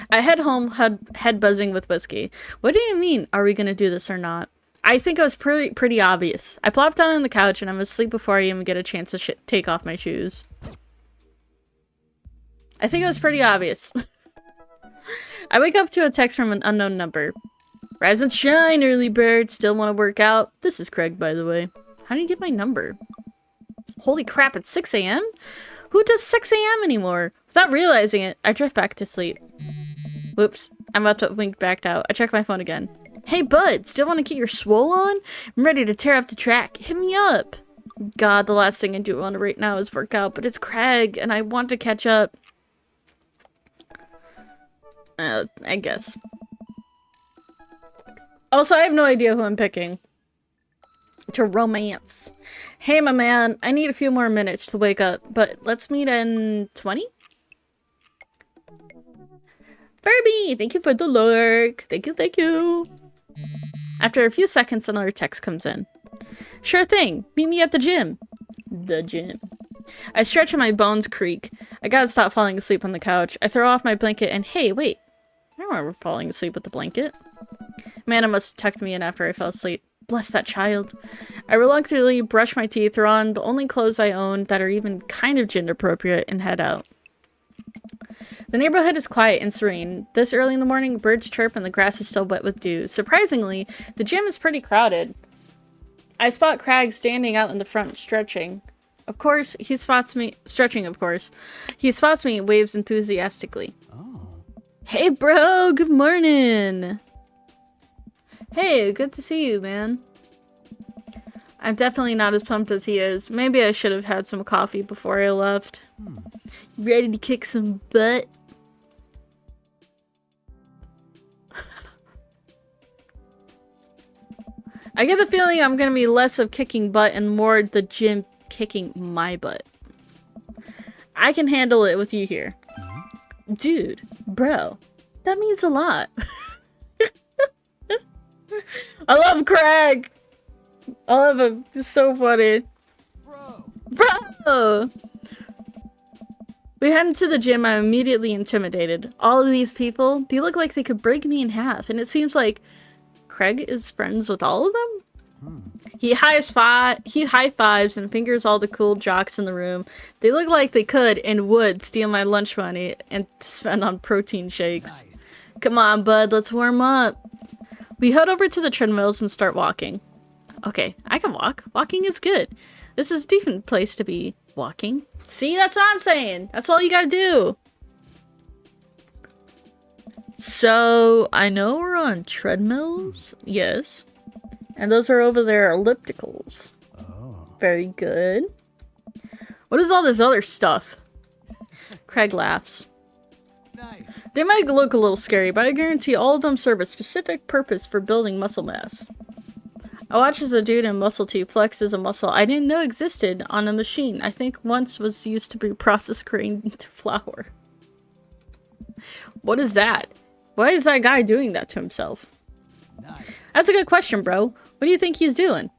I head home, head buzzing with whiskey. What do you mean, are we gonna do this or not? I think it was pretty obvious. I plopped down on the couch and I'm asleep before I even get a chance to take off my shoes. I think it was pretty obvious. I wake up to a text from an unknown number. Rise and shine, early bird. Still want to work out? This is Craig, by the way. How do you get my number? Holy crap, it's 6 a.m.? Who does 6 a.m. anymore? Without realizing it, I drift back to sleep. Whoops, I'm about to wink back out. I check my phone again. Hey, bud, still want to get your swole on? I'm ready to tear up the track. Hit me up. God, the last thing I do want right now is work out, but it's Craig, and I want to catch up. I guess. Also, I have no idea who I'm picking to romance. Hey, my man, I need a few more minutes to wake up, but let's meet in 20? Furby, thank you for the lurk. Thank you, thank you. After a few seconds, another text comes in. Sure thing. Meet me at the gym. The gym. I stretch and my bones creak. I gotta stop falling asleep on the couch. I throw off my blanket and hey, wait. I remember falling asleep with the blanket. Amanda must have tucked me in after I fell asleep. Bless that child. I reluctantly brush my teeth, throw on the only clothes I own that are even kind of gender appropriate, and head out. The neighborhood is quiet and serene. This early in the morning, birds chirp and the grass is still wet with dew. Surprisingly, the gym is pretty crowded. I spot Craig standing out in the front, stretching. Of course, he spots me, stretching of course. He spots me and waves enthusiastically. Oh. Hey bro, good morning! Hey, good to see you, man. I'm definitely not as pumped as he is. Maybe I should have had some coffee before I left. Ready to kick some butt? I get the feeling I'm gonna be less of kicking butt and more the gym kicking my butt. I can handle it with you here. Dude, bro, that means a lot. I love Craig! I love him. He's so funny. Bro! We head into the gym. I'm immediately intimidated. All of these people, they look like they could break me in half. And it seems like Craig is friends with all of them? He high fives and fingers all the cool jocks in the room. They look like they could and would steal my lunch money and spend on protein shakes. Nice. Come on, bud. Let's warm up. We head over to the treadmills and start walking. Okay, I can walk. Walking is good. This is a decent place to be walking. See, that's what I'm saying. That's all you gotta do. So, I know we're on treadmills. Yes. And those are over there ellipticals. Oh. Very good. What is all this other stuff? Craig laughs. Nice. They might look a little scary, but I guarantee all of them serve a specific purpose for building muscle mass. I watch as a dude in muscle tee flexes a muscle I didn't know existed on a machine I think once was used to be processed grain into flour. What is that? Why is that guy doing that to himself? Nice. That's a good question, bro. What do you think he's doing?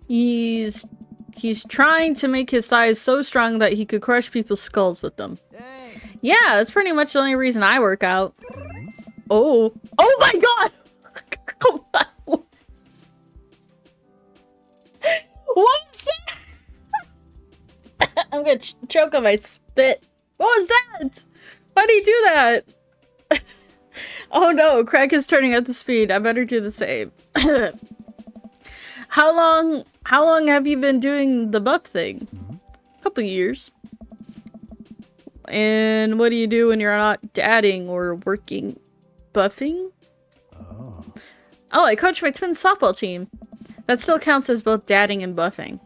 He's He's trying to make his thighs so strong that he could crush people's skulls with them. Hey. Yeah, that's pretty much the only reason I work out. Oh. Oh my god! Come on. What's that? I'm gonna choke on my spit. What was that? Why did he do that? Oh no, Craig is turning up the speed. I better do the same. How long have you been doing the buff thing? A couple years. And what do you do when you're not dadding or working? Buffing? Oh, I coach my twin softball team. That still counts as both dadding and buffing.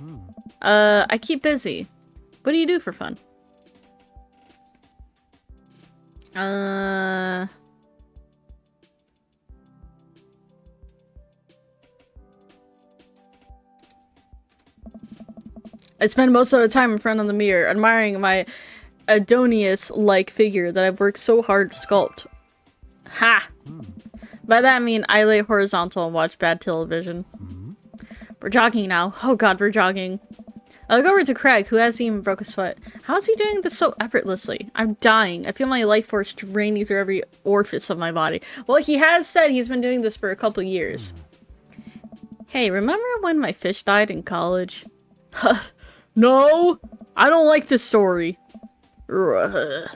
I keep busy. What do you do for fun? I spend most of the time in front of the mirror, admiring my Adonis-like figure that I've worked so hard to sculpt. Ha! By that I mean I lay horizontal and watch bad television. We're jogging now. Oh god, we're jogging. I look over to Craig, who hasn't even broke a sweat. How is he doing this so effortlessly? I'm dying. I feel my life force draining through every orifice of my body. Well, he has said he's been doing this for a couple years. Hey, remember when my fish died in college? No! I don't like this story. Oh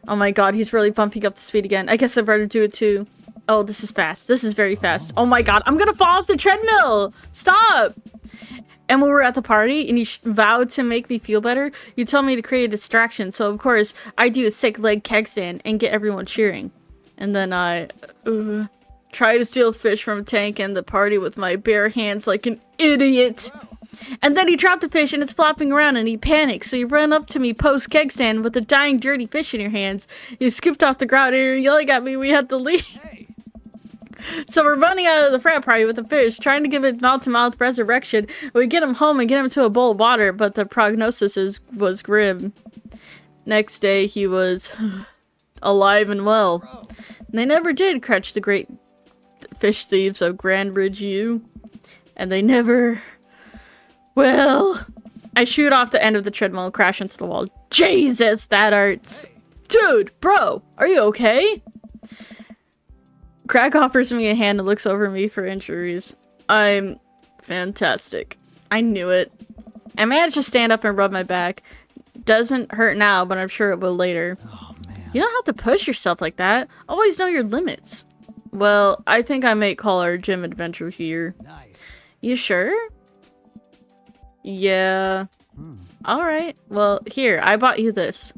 my god, he's really bumping up the speed again. I guess I better do it too. Oh, this is fast. This is very fast. Oh my god, I'm gonna fall off the treadmill! Stop! And when we were at the party and you vowed to make me feel better, you told me to create a distraction. So of course, I do a sick leg keg stand and get everyone cheering. And then I try to steal fish from a tank in the party with my bare hands like an idiot. And then he dropped a fish and it's flopping around and he panics. So you run up to me post keg stand with a dying dirty fish in your hands. You scooped off the ground and you're yelling at me we had to leave. Hey. So we're running out of the frat party with the fish, trying to give it mouth-to-mouth resurrection. We get him home and get him to a bowl of water, but the prognosis was grim. Next day, he was alive and well. And they never did catch the great fish thieves of Grand Ridge U. And they never... Well... I shoot off the end of the treadmill and crash into the wall. Jesus, that hurts. Dude, bro, are you okay? Craig offers me a hand and looks over me for injuries. I'm fantastic. I knew it. I managed to stand up and rub my back. Doesn't hurt now, but I'm sure it will later. Oh, man. You don't have to push yourself like that. Always know your limits. Well, I think I may call our gym adventure here. Nice. You sure? Yeah. Alright. Well, here, I bought you this.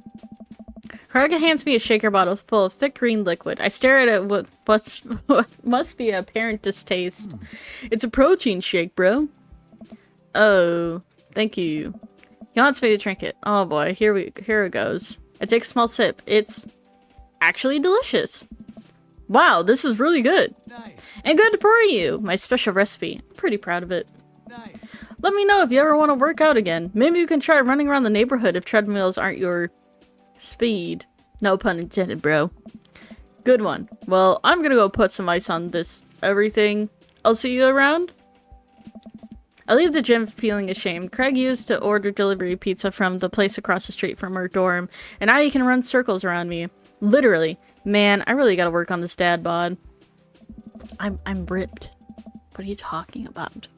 Craig hands me a shaker bottle full of thick green liquid. I stare at it with what must be apparent distaste. It's a protein shake, bro. Oh, thank you. He wants me to drink it. Oh boy, here it goes. I take a small sip. It's actually delicious. Wow, this is really good. Nice. And good for you. My special recipe. I'm pretty proud of it. Nice. Let me know if you ever want to work out again. Maybe you can try running around the neighborhood if treadmills aren't your speed. No pun intended, bro. Good one. Well, I'm gonna go put some ice on this everything. I'll see you around. I leave the gym feeling ashamed. Craig used to order delivery pizza from the place across the street from our dorm, and now he can run circles around me. Literally. Man, I really gotta work on this dad bod. I'm ripped. What are you talking about?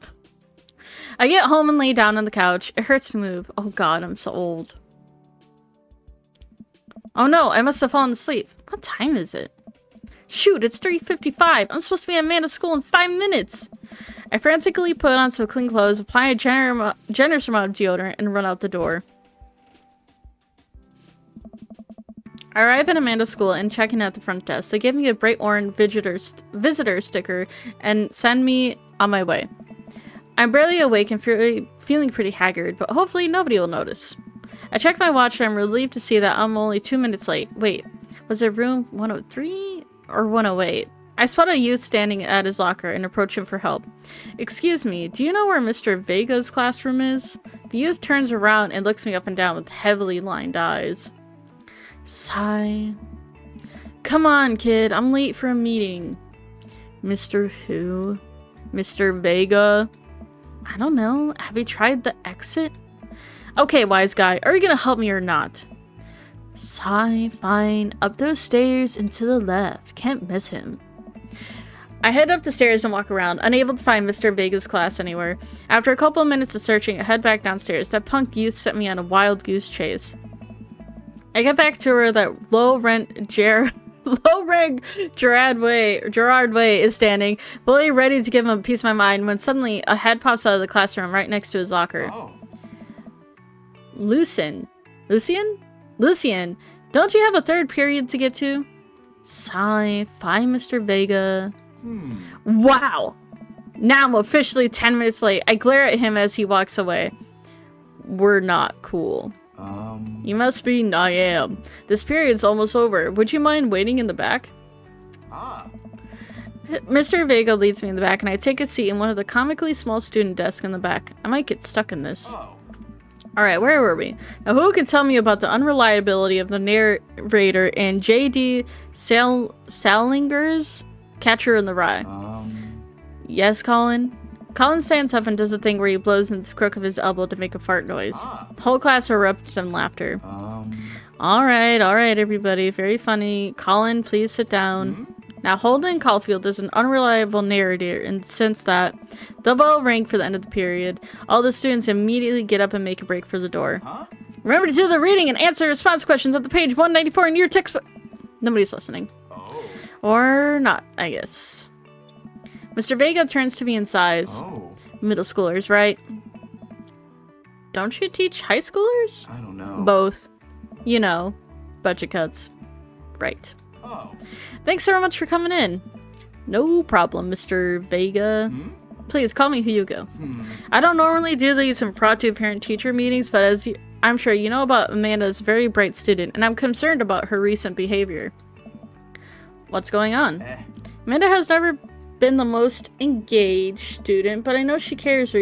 I get home and lay down on the couch. It hurts to move. Oh god, I'm so old. Oh no, I must have fallen asleep. What time is it? Shoot, it's 3:55. I'm supposed to be at Amanda's school in 5 minutes. I frantically put on some clean clothes, apply a generous amount of deodorant, and run out the door. I arrive at Amanda's school and check in at the front desk. They give me a bright orange visitor sticker and send me on my way. I'm barely awake and feeling pretty haggard, but hopefully nobody will notice. I check my watch and I'm relieved to see that I'm only 2 minutes late. Wait, was it room 103 or 108? I spot a youth standing at his locker and approach him for help. Excuse me, do you know where Mr. Vega's classroom is? The youth turns around and looks me up and down with heavily lined eyes. Sigh. Come on, kid, I'm late for a meeting. Mr. Who? Mr. Vega? I don't know. Have you tried the exit? Okay, wise guy. Are you gonna help me or not? Sigh, fine. Up those stairs and to the left. Can't miss him. I head up the stairs and walk around, unable to find Mr. Vega's class anywhere. After a couple of minutes of searching, I head back downstairs. That punk youth sent me on a wild goose chase. I get back to where that low-rent Gerard Way is standing, fully ready to give him a piece of my mind, when suddenly a head pops out of the classroom right next to his locker. Oh. Lucien, don't you have a third period to get to? Sigh, fine, Mr. Vega. Wow! Now I'm officially 10 minutes late. I glare at him as he walks away. We're not cool. You must be. I am. This period's almost over. Would you mind waiting in the back? Mr. Vega leads me in the back, and I take a seat in one of the comically small student desks in the back. I might get stuck in this. Alright, where were we? Now, who can tell me about the unreliability of the narrator in J.D. Salinger's Catcher in the Rye? Yes, Colin? Colin stands up and does a thing where he blows into the crook of his elbow to make a fart noise. The whole class erupts in laughter. Alright, everybody. Very funny. Colin, please sit down. Now, Holden Caulfield is an unreliable narrator, and since that, the bell rang for the end of the period. All the students immediately get up and make a break for the door. Remember to do the reading and answer response questions at the page 194 in your textbook. Nobody's listening. Or not, I guess. Mr. Vega turns to me and sighs. Middle schoolers, right? Don't you teach high schoolers? I don't know. Both. You know, budget cuts. Right. Thanks so much for coming in. No problem, Mr. Vega. Please call me Hugo. I don't normally do these impromptu parent-teacher meetings, but as I'm sure you know about Amanda's very bright student, and I'm concerned about her recent behavior. What's going on? Amanda has never been the most engaged student, but I know she cares.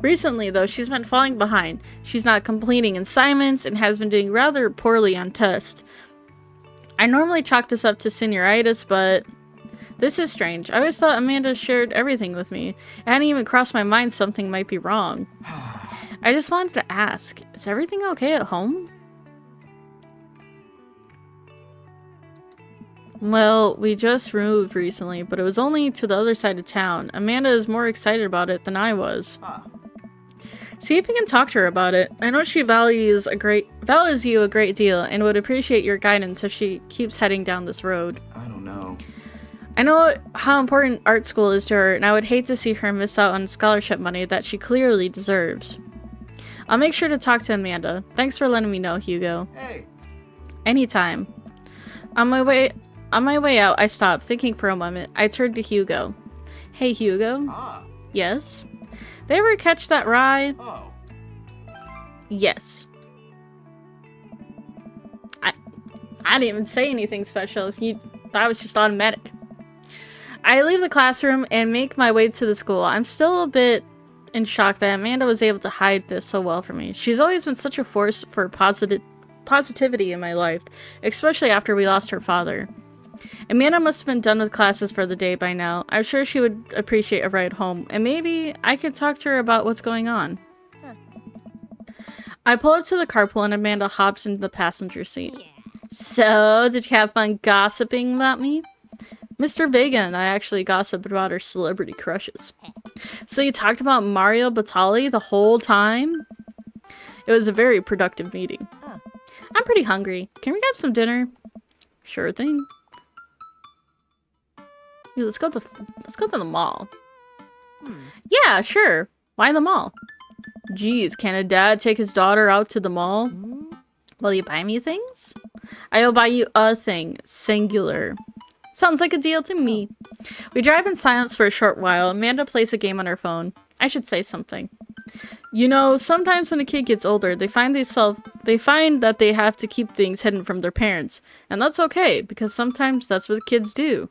Recently, though, she's been falling behind. She's not completing assignments and has been doing rather poorly on tests. I normally chalk this up to senioritis, but this is strange. I always thought Amanda shared everything with me. It hadn't even crossed my mind something might be wrong. I just wanted to ask, is everything okay at home? Well, we just moved recently, but it was only to the other side of town. Amanda is more excited about it than I was. See if you can talk to her about it. I know she values you a great deal and would appreciate your guidance if she keeps heading down this road. I don't know. I know how important art school is to her, and I would hate to see her miss out on scholarship money that she clearly deserves. I'll make sure to talk to Amanda. Thanks for letting me know, Hugo. Hey. Anytime. On my way out, I stopped, thinking for a moment. I turned to Hugo. Hey, Hugo? Yes? They ever catch that rye? Yes. I didn't even say anything special. That was just automatic. I leave the classroom and make my way to the school. I'm still a bit in shock that Amanda was able to hide this so well from me. She's always been such a force for positivity in my life, especially after we lost her father. Amanda must have been done with classes for the day by now. I'm sure she would appreciate a ride home, and maybe I could talk to her about what's going on. I pull up to the carpool and Amanda hops into the passenger seat. So, did you have fun gossiping about me? Mr. Vega and I actually gossiped about our celebrity crushes. So you talked about Mario Batali the whole time? It was a very productive meeting. I'm pretty hungry. Can we have some dinner? Sure thing. Dude, let's go to the mall. Yeah, sure. Why the mall? Geez, can a dad take his daughter out to the mall? Will you buy me things? I will buy you a thing. Singular. Sounds like a deal to me. We drive in silence for a short while. Amanda plays a game on her phone. I should say something. You know, sometimes when a kid gets older, they find that they have to keep things hidden from their parents. And that's okay, because sometimes that's what kids do.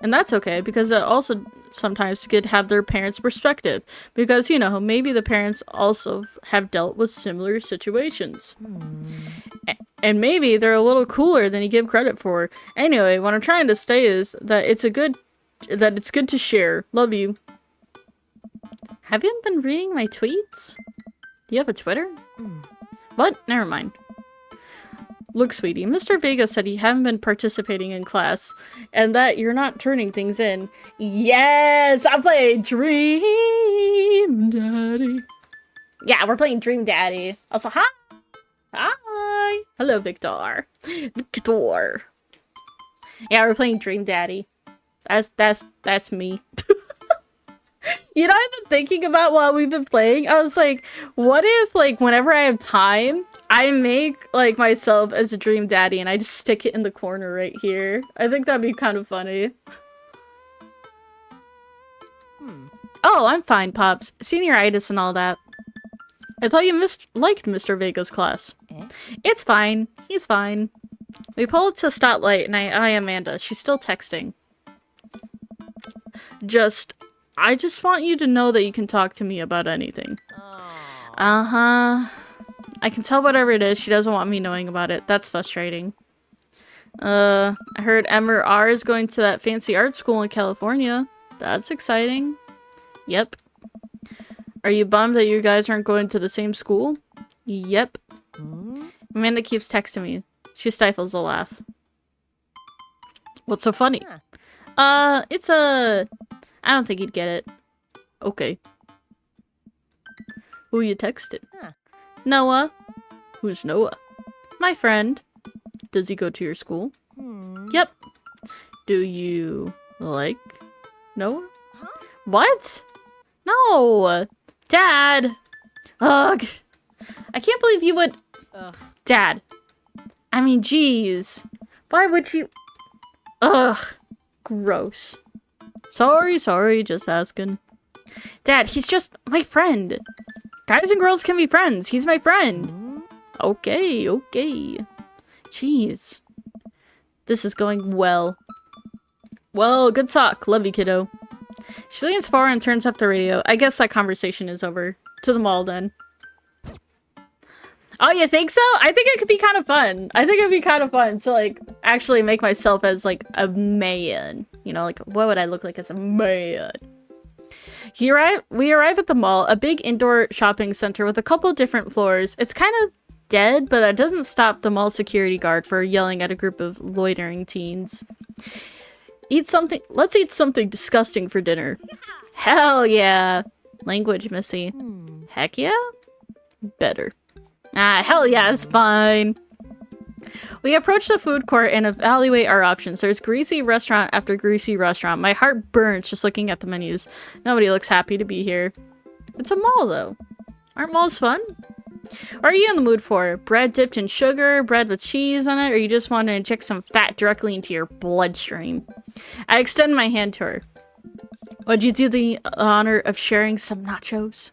And that's okay, because it also sometimes could have their parents' perspective. Because, you know, maybe the parents also have dealt with similar situations. And maybe they're a little cooler than you give credit for. Anyway, what I'm trying to say is that it's good to share. Love you. Have you been reading my tweets? Do you have a Twitter? What? Never mind. Look, sweetie, Mr. Vega said you haven't been participating in class and that you're not turning things in. Yes! I'm playing Dreammmm Daddy. Yeah, we're playing Dreammmm Daddy. Also, hi! Hi! Hello, Victor. Victor. Yeah, we're playing Dreammmm Daddy. That's me. You know, I've been thinking about while we've been playing, I was like, what if, like, whenever I have time, I make, like, myself as a Dreammmm Daddy and I just stick it in the corner right here. I think that'd be kind of funny. Oh, I'm fine, Pops. Senioritis and all that. I thought you liked Mr. Vega's class. It's fine. He's fine. We pull up to a stoplight and I Amanda. She's still texting. I just want you to know that you can talk to me about anything. Uh-huh. I can tell whatever it is, she doesn't want me knowing about it. That's frustrating. I heard Emmer R is going to that fancy art school in California. That's exciting. Yep. Are you bummed that you guys aren't going to the same school? Yep. Amanda keeps texting me. She stifles a laugh. What's so funny? It's a... I don't think he'd get it. Okay. Who you texted? Noah. Who's Noah? My friend. Does he go to your school? Yep. Do you like Noah? What? No! Dad! Ugh! I can't believe you would... Dad. I mean, jeez. Why would you... Ugh. Gross. Sorry, just asking. Dad, he's just my friend. Guys and girls can be friends. He's my friend. Okay. Jeez. This is going well. Well, good talk. Love you, kiddo. She leans forward and turns up the radio. I guess that conversation is over. To the mall, then. Oh, you think so? I think it could be kind of fun. I think it'd be kind of fun to, like, actually make myself as, like, a man. You know, like, what would I look like as a man? We arrive at the mall, a big indoor shopping center with a couple different floors. It's kind of dead, but that doesn't stop the mall security guard from yelling at a group of loitering teens. Let's eat something disgusting for dinner. Hell yeah. Language, Missy. Heck yeah? Better. Ah, hell yeah, it's fine. We approach the food court and evaluate our options. There's greasy restaurant after greasy restaurant. My heart burns just looking at the menus. Nobody looks happy to be here. It's a mall, though. Aren't malls fun? What are you in the mood for? Bread dipped in sugar, bread with cheese on it, or you just want to inject some fat directly into your bloodstream? I extend my hand to her. Would you do the honor of sharing some nachos?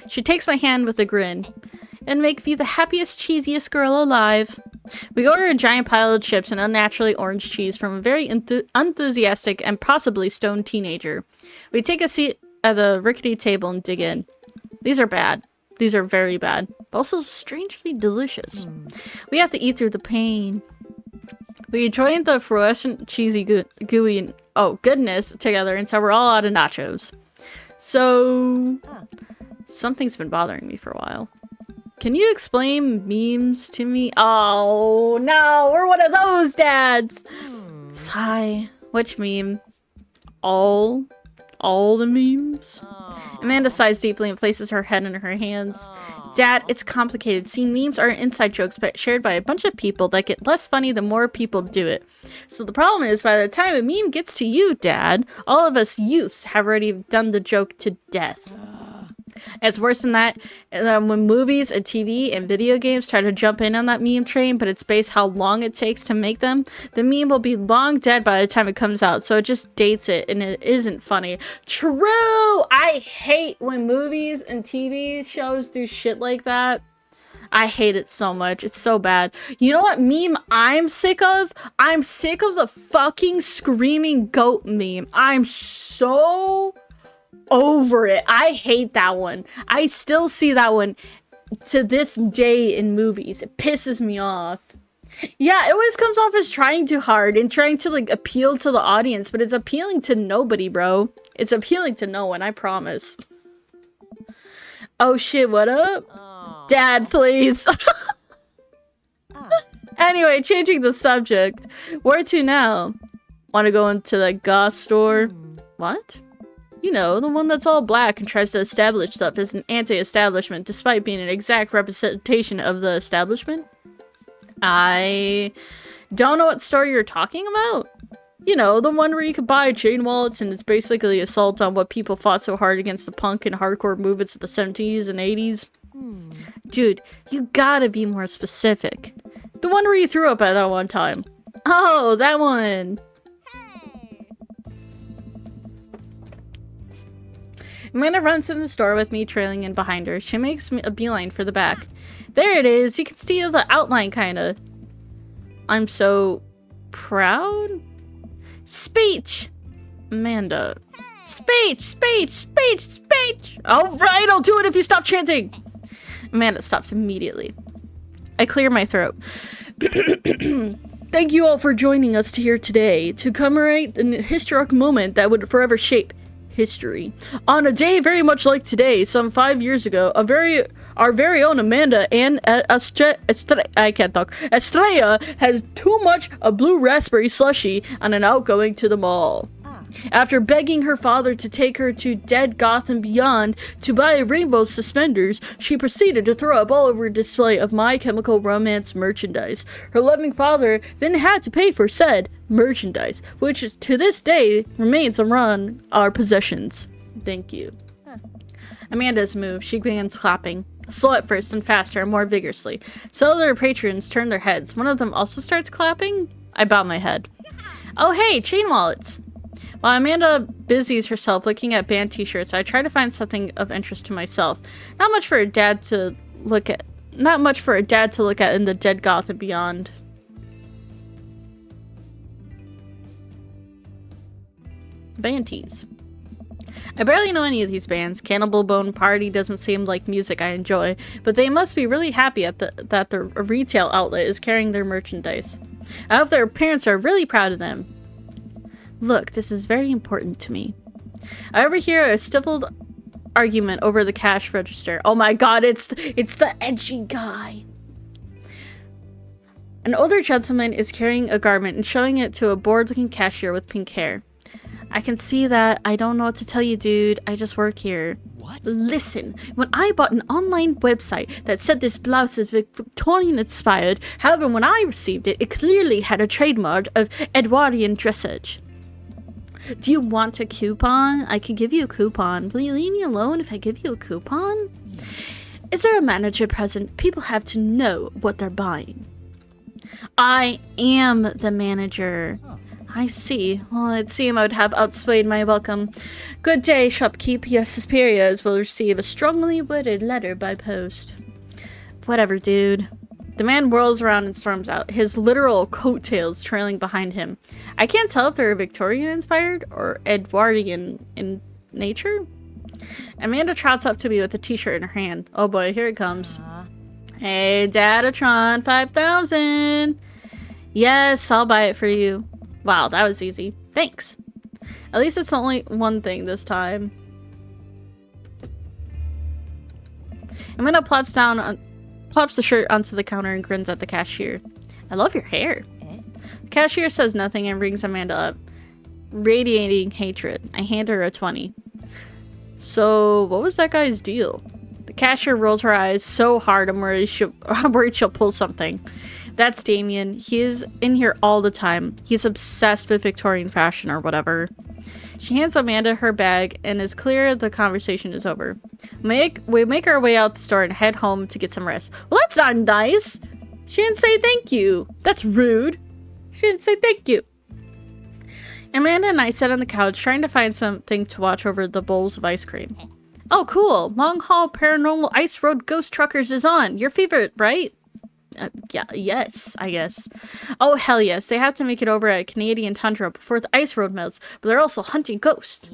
She takes my hand with a grin. And make me the happiest, cheesiest girl alive. We order a giant pile of chips and unnaturally orange cheese from a very enthusiastic and possibly stoned teenager. We take a seat at the rickety table and dig in. These are bad. These are very bad. But also strangely delicious. We have to eat through the pain. We join the fluorescent cheesy gooey goodness together until we're all out of nachos. So... something's been bothering me for a while. Can you explain memes to me? Oh, no, we're one of those dads. Sigh. Which meme? All the memes? Amanda sighs deeply and places her head in her hands. Dad, it's complicated. See, memes are inside jokes but shared by a bunch of people that get less funny the more people do it. So the problem is, by the time a meme gets to you, Dad, all of us youths have already done the joke to death. It's worse than that. When movies and TV and video games try to jump in on that meme train, but it's based how long it takes to make them, the meme will be long dead by the time it comes out, so it just dates it, and it isn't funny. True! I hate when movies and TV shows do shit like that. I hate it so much. It's so bad. You know what meme I'm sick of? I'm sick of the fucking screaming goat meme. I'm so... over it. I hate that one. I still see that one to this day in movies. It pisses me off. Yeah, it always comes off as trying too hard and trying to like appeal to the audience, but it's appealing to nobody, bro. It's appealing to no one, I promise. Oh shit, what up? Dad, please. Anyway, changing the subject. Where to now? Want to go into the goth store? What? You know, the one that's all black and tries to establish stuff as an anti-establishment despite being an exact representation of the establishment? I don't know what store you're talking about. You know, the one where you could buy chain wallets and it's basically assault on what people fought so hard against the punk and hardcore movements of the 70s and 80s. Dude, you gotta be more specific. The one where you threw up at that one time. Oh, that one! Amanda runs in the store with me trailing in behind her. She makes a beeline for the back. There it is! You can see the outline, kinda. I'm so... proud? Speech! Amanda. Speech! Speech! Speech! Speech! Alright, I'll do it if you stop chanting! Amanda stops immediately. I clear my throat. Thank you all for joining us here today to commemorate an historic moment that would forever shape history. On a day very much like today, some 5 years ago, our very own Amanda and Estrella has too much a blue raspberry slushie on an outgoing to the mall. After begging her father to take her to Dead Goth and Beyond to buy rainbow suspenders, she proceeded to throw up all over a display of My Chemical Romance merchandise. Her loving father then had to pay for said merchandise, which is, to this day remains among our possessions. Thank you. Amanda's moved. She begins clapping. Slow at first, and faster and more vigorously. So other patrons turn their heads. One of them also starts clapping. I bow my head. Oh hey, chain wallets! While Amanda busies herself looking at band t-shirts, I try to find something of interest to myself. Not much for a dad to look at in the Dead Goth and Beyond. Band tees. I barely know any of these bands. Cannibal Bone Party doesn't seem like music I enjoy, but they must be really happy at that the retail outlet is carrying their merchandise. I hope their parents are really proud of them. Look, this is very important to me. I overhear a stifled argument over the cash register. Oh my god, it's the edgy guy. An older gentleman is carrying a garment and showing it to a bored-looking cashier with pink hair. I can see that. I don't know what to tell you, dude. I just work here. What? Listen, when I bought an online website that said this blouse is Victorian inspired, however, when I received it, it clearly had a trademark of Edwardian dressage. Do you want a coupon? I could give you a coupon. Will you leave me alone if I give you a coupon? Is there a manager present? People have to know what they're buying. I am the manager. Oh. I see. Well, it seemed I would have outswayed my welcome. Good day, shopkeep. Your superiors will receive a strongly worded letter by post. Whatever, dude. The man whirls around and storms out, his literal coattails trailing behind him. I can't tell if they're Victorian-inspired or Edwardian in nature. Amanda trots up to me with a t-shirt in her hand. Oh boy, here it comes. Hey, Datatron 5000! Yes, I'll buy it for you. Wow, that was easy. Thanks. At least it's only one thing this time. Amanda plops the shirt onto the counter and grins at the cashier. I love your hair. The cashier says nothing and rings Amanda up, radiating hatred. I hand her a 20. So, what was that guy's deal? The cashier rolls her eyes so hard I'm worried she'll pull something. That's Damien. He is in here all the time. He's obsessed with Victorian fashion or whatever. She hands Amanda her bag and is clear the conversation is over. We make our way out the store and head home to get some rest. Well, that's not nice. She didn't say thank you. That's rude. She didn't say thank you. Amanda and I sit on the couch trying to find something to watch over the bowls of ice cream. Oh, cool. Long Haul Paranormal Ice Road Ghost Truckers is on. Your favorite, right? Yes, I guess. Oh, hell yes. They have to make it over at Canadian Tundra before the ice road melts, but they're also hunting ghosts.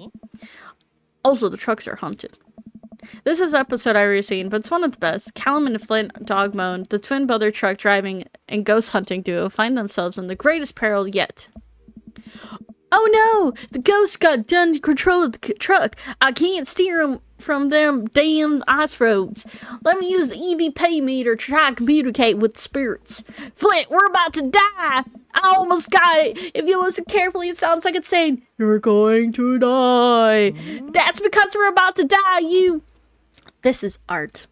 Also, the trucks are haunted. This is the episode I've ever seen, but it's one of the best. Callum and Flint Dogmoan, the twin brother truck driving and ghost hunting duo, find themselves in the greatest peril yet. Oh no! The ghost got done to control of the truck. I can't steer him from them damn ice roads. Let me use the EVP meter to try to communicate with the spirits. Flint, we're about to die! I almost got it! If you listen carefully, it sounds like it's saying, you're going to die. That's because we're about to die, you... This is art.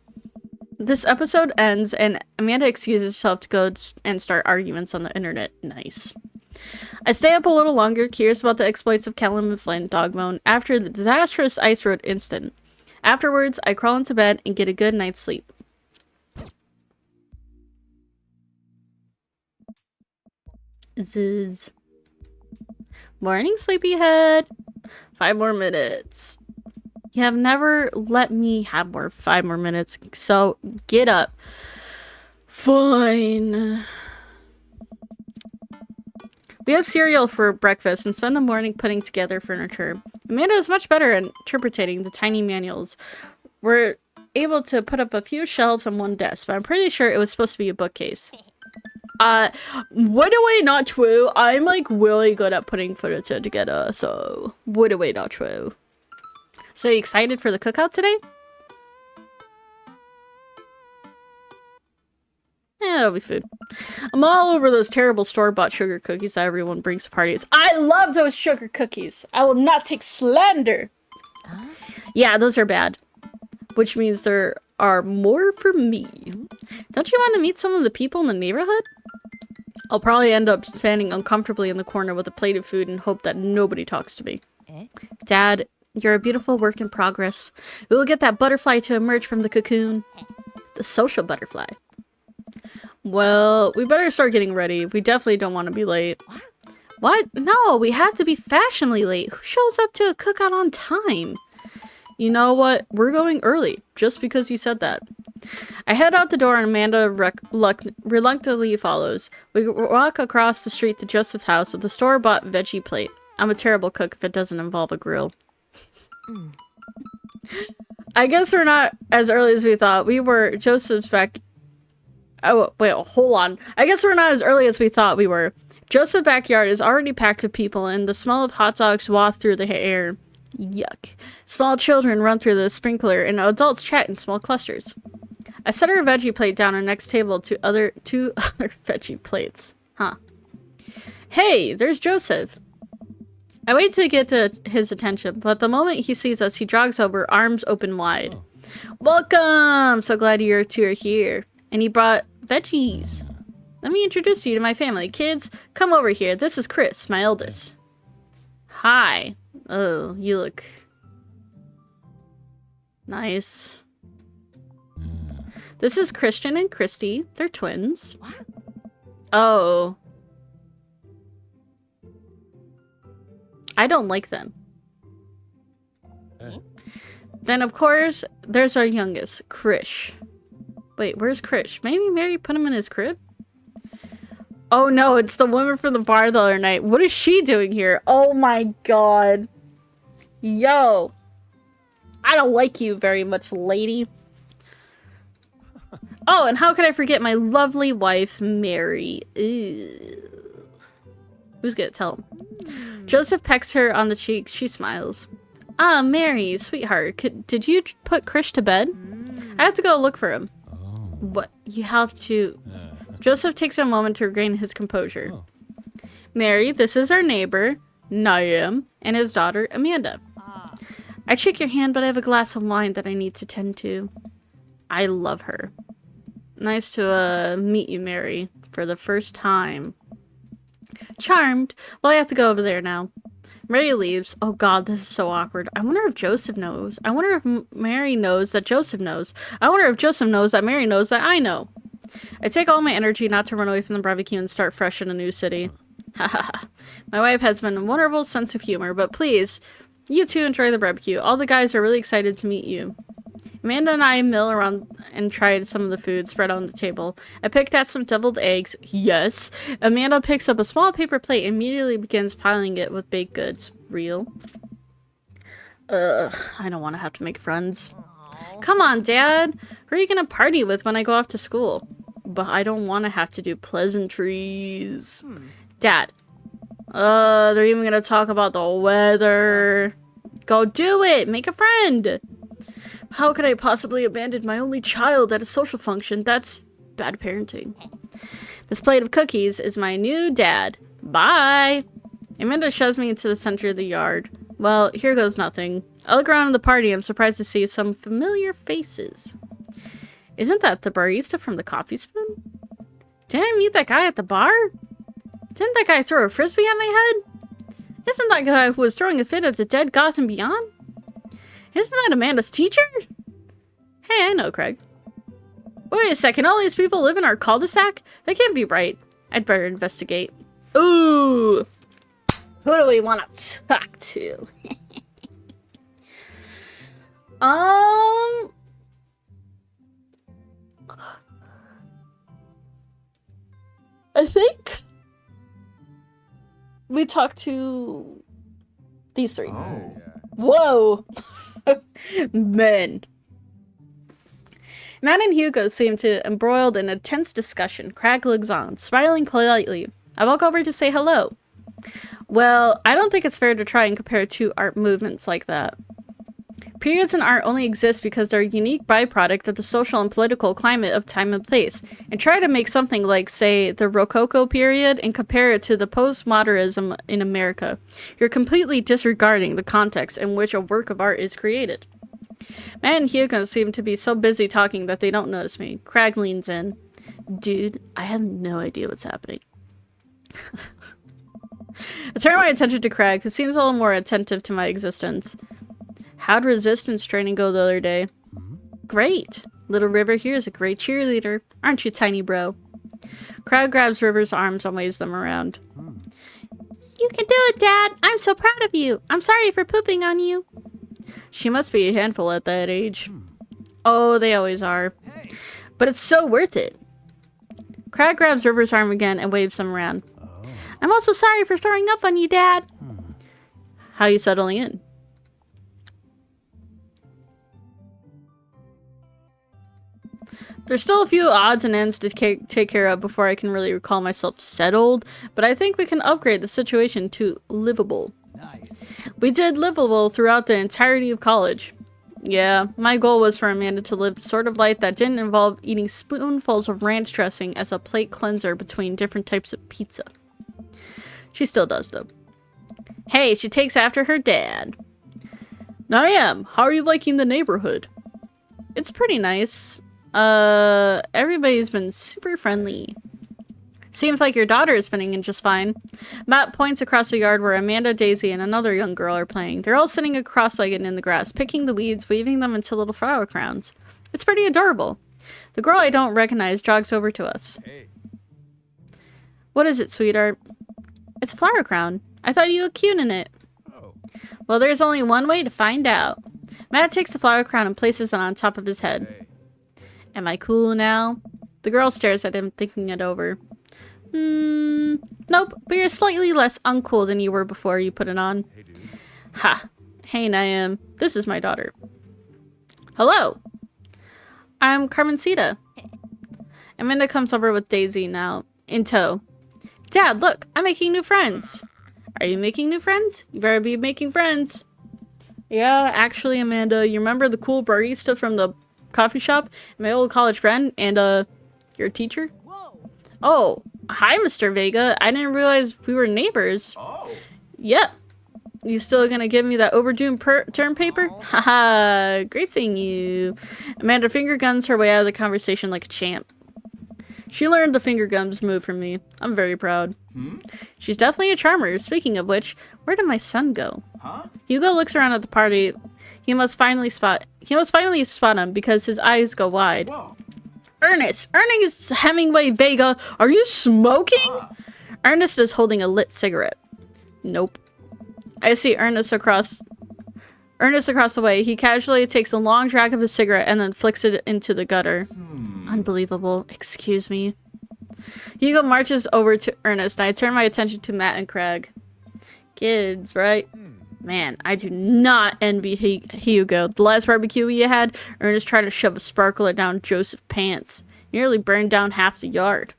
This episode ends, and Amanda excuses herself to go and start arguments on the internet. Nice. I stay up a little longer, curious about the exploits of Callum and Flint, Dogmoan, after the disastrous ice road incident. Afterwards, I crawl into bed and get a good night's sleep. Zzz. Morning, sleepyhead. 5 more minutes. You have never let me have 5 more minutes, so get up. Fine. We have cereal for breakfast and spend the morning putting together furniture. Amanda is much better at interpreting the tiny manuals. We're able to put up a few shelves on one desk, but I'm pretty sure it was supposed to be a bookcase. What away not true. I'm like really good at putting furniture together, so what away not true. So you excited for the cookout today? Yeah, it'll be food. I'm all over those terrible store-bought sugar cookies that everyone brings to parties. I love those sugar cookies. I will not take slander. Yeah, those are bad. Which means there are more for me. Don't you want to meet some of the people in the neighborhood? I'll probably end up standing uncomfortably in the corner with a plate of food and hope that nobody talks to me. Dad, you're a beautiful work in progress. We will get that butterfly to emerge from the cocoon. The social butterfly. Well, we better start getting ready. We definitely don't want to be late. What? No, we have to be fashionably late. Who shows up to a cookout on time? You know what? We're going early, just because you said that. I head out the door and Amanda reluctantly follows. We walk across the street to Joseph's house with a store-bought veggie plate. I'm a terrible cook if it doesn't involve a grill. I guess we're not as early as we thought. We were Joseph's back... Oh, wait, hold on. I guess we're not as early as we thought we were. Joseph's backyard is already packed with people, and the smell of hot dogs wafts through the air. Yuck. Small children run through the sprinkler, and adults chat in small clusters. I set our veggie plate down on the next table to two other veggie plates. Huh. Hey, there's Joseph. I wait to get to his attention, but the moment he sees us, he jogs over, arms open wide. Oh. Welcome! So glad you two are here. And he brought veggies. Let me introduce you to my family. Kids, come over here. This is Chris, my eldest. Hi. Oh, you look nice. This is Christian and Christy. They're twins. What? Oh. I don't like them. Then, of course, there's our youngest, Krish. Wait, where's Krish? Maybe Mary put him in his crib? Oh no, it's the woman from the bar the other night. What is she doing here? Oh my god. Yo. I don't like you very much, lady. Oh, and how could I forget my lovely wife, Mary? Ew. Who's gonna tell him? Joseph pecks her on the cheek. She smiles. Ah, Mary, sweetheart. Did you put Krish to bed? I have to go look for him. What? You have to... Joseph takes a moment to regain his composure. Oh. Mary, this is our neighbor, Niam, and his daughter, Amanda. I shake your hand, but I have a glass of wine that I need to tend to. I love her. Nice to, meet you, Mary, for the first time. Charmed. Well, I have to go over there now. Mary leaves. Oh god, this is so awkward. I wonder if Joseph knows. I wonder if Mary knows that Joseph knows. I wonder if Joseph knows that Mary knows that I know. I take all my energy not to run away from the barbecue and start fresh in a new city. Haha. My wife has been a wonderful sense of humor, but please, you two enjoy the barbecue. All the guys are really excited to meet you. Amanda and I mill around and tried some of the food spread on the table. I picked out some deviled eggs. Yes. Amanda picks up a small paper plate and immediately begins piling it with baked goods. Real. Ugh, I don't want to have to make friends. Come on, Dad. Who are you going to party with when I go off to school? But I don't want to have to do pleasantries. Dad, They're even gonna talk about the weather. Go do it! Make a friend! How could I possibly abandon my only child at a social function? That's bad parenting. This plate of cookies is my new dad. Bye! Amanda shoves me into the center of the yard. Well, here goes nothing. I look around the party. I'm surprised to see some familiar faces. Isn't that the barista from the Coffee Spoon? Didn't I meet that guy at the bar? Didn't that guy throw a frisbee at my head? Isn't that guy who was throwing a fit at the dead Gotham Beyond? Isn't that Amanda's teacher? Hey, I know Craig. Wait a second, all these people live in our cul-de-sac? That can't be right. I'd better investigate. Ooh! Who do we want to talk to? I think we talk to these three. Oh. Whoa! Men. Matt and Hugo seem to embroiled in a tense discussion. Craig looks on, smiling politely. I walk over to say hello. Well, I don't think it's fair to try and compare two art movements like that. Periods in art only exist because they're a unique byproduct of the social and political climate of time and place. And try to make something like, say, the Rococo period and compare it to the postmodernism in America. You're completely disregarding the context in which a work of art is created. Matt and Hugo seem to be so busy talking that they don't notice me. Craig leans in. Dude, I have no idea what's happening. I turn my attention to Craig, who seems a little more attentive to my existence. How'd resistance training go the other day? Great. Little River here is a great cheerleader. Aren't you, tiny bro? Craig grabs River's arms and waves them around. You can do it, Dad. I'm so proud of you. I'm sorry for pooping on you. She must be a handful at that age. Oh, they always are. Hey. But it's so worth it. Craig grabs River's arm again and waves them around. I'm also sorry for throwing up on you, Dad. How you settling in? There's still a few odds and ends to take care of before I can really recall myself settled, but I think we can upgrade the situation to livable. Nice. We did livable throughout the entirety of college. Yeah, my goal was for Amanda to live the sort of life that didn't involve eating spoonfuls of ranch dressing as a plate cleanser between different types of pizza. She still does, though. Hey, she takes after her dad. Niam, how are you liking the neighborhood? It's pretty nice. Everybody's been super friendly. Seems like your daughter is fitting in just fine. Matt points across the yard where Amanda, Daisy, and another young girl are playing. They're all sitting cross-legged in the grass, picking the weeds, weaving them into little flower crowns. It's pretty adorable. The girl I don't recognize jogs over to us. Hey. What is it, sweetheart? It's a flower crown. I thought you looked cute in it. Oh. Well, there's only one way to find out. Matt takes the flower crown and places it on top of his head. Hey. Am I cool now? The girl stares at him, thinking it over. Nope, but you're slightly less uncool than you were before you put it on. Hey, dude. Ha! Hey, Niam. This is my daughter. Hello! I'm Carmencita. Amanda comes over with Daisy now, in tow. Dad, look! I'm making new friends! Are you making new friends? You better be making friends. Yeah, actually, Amanda, you remember the cool barista from the coffee shop? My old college friend and, your teacher? Whoa. Oh, hi, Mr. Vega. I didn't realize we were neighbors. Oh. Yep. You still gonna give me that overdue term paper? Haha, great seeing you. Amanda finger guns her way out of the conversation like a champ. She learned the finger guns move from me. I'm very proud. She's definitely a charmer. Speaking of which, where did my son go? Huh? Hugo looks around at the party. He must finally spot him because his eyes go wide. Whoa. Ernest Hemingway Vega, are you smoking? Ernest is holding a lit cigarette. Nope. I see Ernest across the way. He casually takes a long drag of his cigarette and then flicks it into the gutter. Unbelievable. Excuse me. Hugo marches over to Ernest, and I turn my attention to Matt and Craig. Kids, right? Man, I do not envy Hugo. The last barbecue we had, Ernest tried to shove a sparkler down Joseph's pants. Nearly burned down half the yard.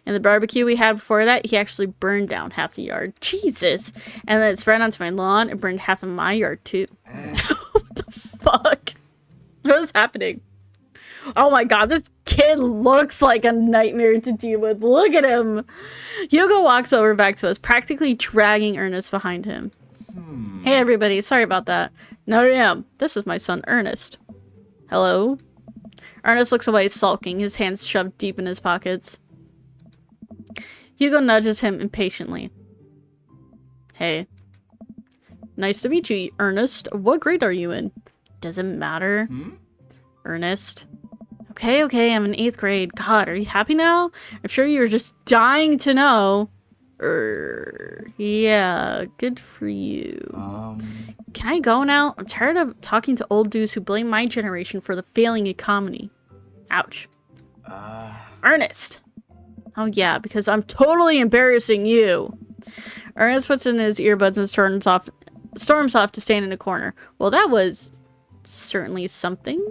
And the barbecue we had before that, he actually burned down half the yard. Jesus! And then it spread onto my lawn and burned half of my yard too. What the fuck? What is happening? Oh my god, this kid looks like a nightmare to deal with. Look at him! Hugo walks over back to us, practically dragging Ernest behind him. Hey everybody, sorry about that. No, this is my son Ernest. Hello? Ernest looks away, sulking, his hands shoved deep in his pockets. Hugo nudges him impatiently. Hey. Nice to meet you, Ernest. What grade are you in? Doesn't matter. Ernest. Okay, I'm in 8th grade. God, are you happy now? I'm sure you're just dying to know. Yeah, good for you. Can I go now? I'm tired of talking to old dudes who blame my generation for the failing economy. Ouch. Ernest. Oh yeah, because I'm totally embarrassing you. Ernest puts in his earbuds and storms off to stand in a corner. Well, that was certainly something.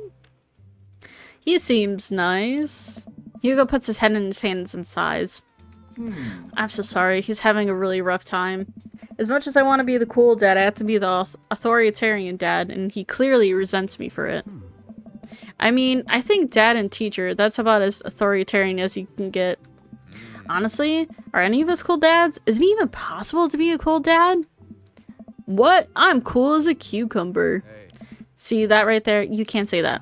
He seems nice. Hugo puts his head in his hands and sighs. I'm so sorry. He's having a really rough time. As much as I want to be the cool dad, I have to be the authoritarian dad, and he clearly resents me for it. I mean, I think dad and teacher, that's about as authoritarian as you can get. Honestly, are any of us cool dads? Is it even possible to be a cool dad? What? I'm cool as a cucumber. See that right there? You can't say that.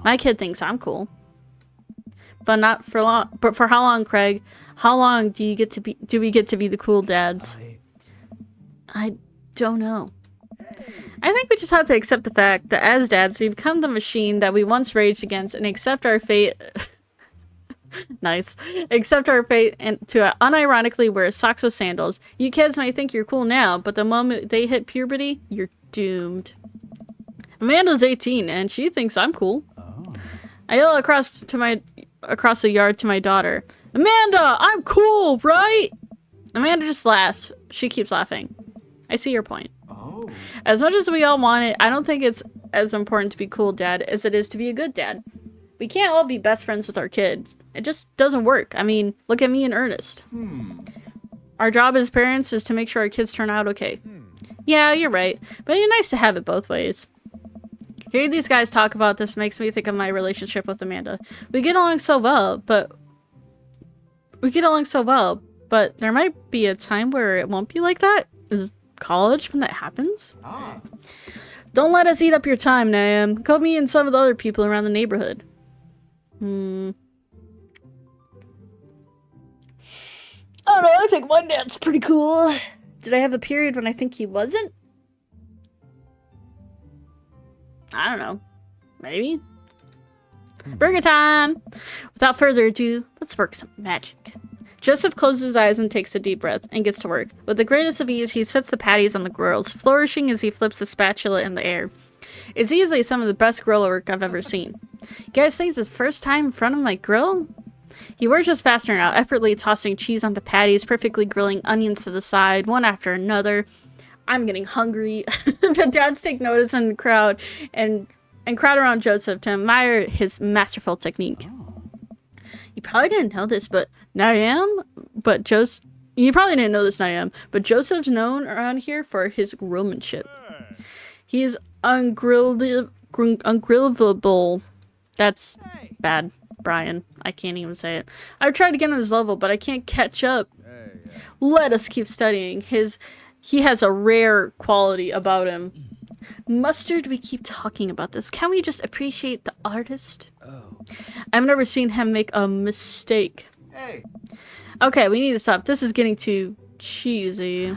My kid thinks I'm cool. But not for long. But for how long, Craig? How long do we get to be the cool dads? I don't know. I think we just have to accept the fact that as dads, we've become the machine that we once raged against and accept our fate. Nice. Accept our fate and to unironically wear socks with sandals. You kids might think you're cool now, but the moment they hit puberty, you're doomed. Amanda's 18 and she thinks I'm cool. I yell across the yard to my daughter. Amanda, I'm cool, right? Amanda just laughs. She keeps laughing. I see your point. As much as we all want it, I don't think it's as important to be cool dad as it is to be a good dad. We can't all be best friends with our kids. It just doesn't work. I mean, look at me and Ernest. Our job as parents is to make sure our kids turn out okay. Yeah, you're right. But it's nice to have it both ways. Hearing these guys talk about this makes me think of my relationship with Amanda. We get along so well, but there might be a time where it won't be like that. Is college when that happens? Don't let us eat up your time, Nam. Go me and some of the other people around the neighborhood. I don't know, I think my dad's pretty cool. Did I have a period when I think he wasn't? I don't know. Maybe? Burger time! Without further ado, let's work some magic. Joseph closes his eyes and takes a deep breath and gets to work. With the greatest of ease, he sets the patties on the grills, flourishing as he flips the spatula in the air. It's easily some of the best grill work I've ever seen. You guys think it's his first time in front of my grill? He works just faster now, effortlessly tossing cheese onto patties, perfectly grilling onions to the side, one after another. I'm getting hungry. The dads take notice in the crowd and crowd around Joseph to admire his masterful technique. You probably didn't know this, but you probably didn't know this, Niam, but Joseph's known around here for his grillmanship. He is ungrillable. That's bad, Brian. I can't even say it. I've tried to get on his level, but I can't catch up. Let us keep studying. He has a rare quality about him. Mustard, we keep talking about this. Can we just appreciate the artist? I've never seen him make a mistake. Okay, we need to stop. This is getting too cheesy.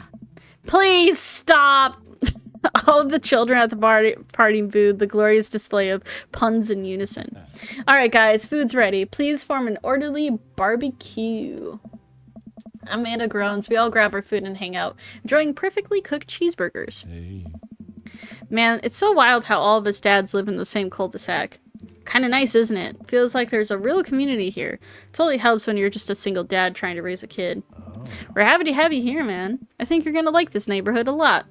Please stop! All of the children at the party booed the glorious display of puns in unison. Alright guys, food's ready. Please form an orderly barbecue. Amanda groans. We all grab our food and hang out, enjoying perfectly cooked cheeseburgers. Man, it's so wild how all of us dads live in the same cul-de-sac. Kinda nice, isn't it? Feels like there's a real community here. Totally helps when you're just a single dad trying to raise a kid. We're happy to have you here, man. I think you're gonna like this neighborhood a lot.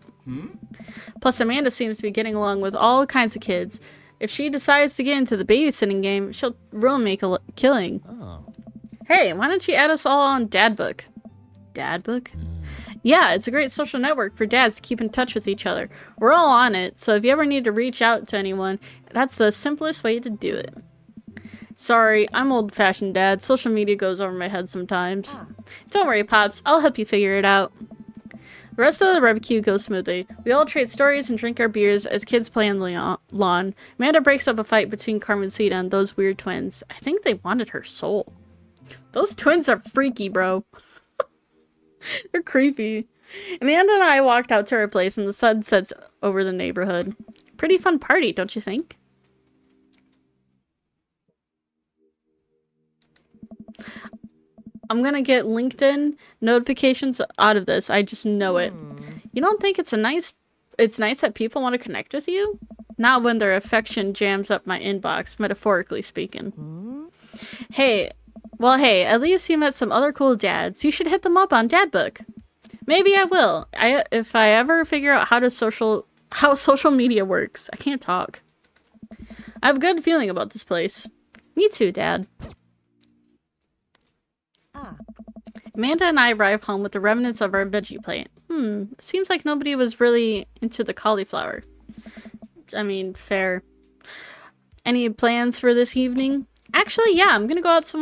Plus, Amanda seems to be getting along with all kinds of kids. If she decides to get into the babysitting game, she'll really make a killing. Hey, why don't you add us all on Dadbook? Dadbook? Yeah, it's a great social network for dads to keep in touch with each other. We're all on it, so if you ever need to reach out to anyone, that's the simplest way to do it. Sorry, I'm old-fashioned, Dad. Social media goes over my head sometimes. Don't worry, Pops. I'll help you figure it out. The rest of the barbecue goes smoothly. We all trade stories and drink our beers as kids play on the lawn. Amanda breaks up a fight between Carmencita and those weird twins. I think they wanted her soul. Those twins are freaky, bro. They're creepy. Amanda and I walked out to our place and the sun sets over the neighborhood. Pretty fun party, don't you think? I'm gonna get LinkedIn notifications out of this. I just know it. You don't think it's nice that people want to connect with you? Not when their affection jams up my inbox, metaphorically speaking. Hey, at least you met some other cool dads. You should hit them up on Dadbook. Maybe I will. If I ever figure out how social media works. I can't talk. I have a good feeling about this place. Me too, Dad. Amanda and I arrive home with the remnants of our veggie plate. Seems like nobody was really into the cauliflower. I mean, fair. Any plans for this evening? Actually, yeah, I'm gonna go out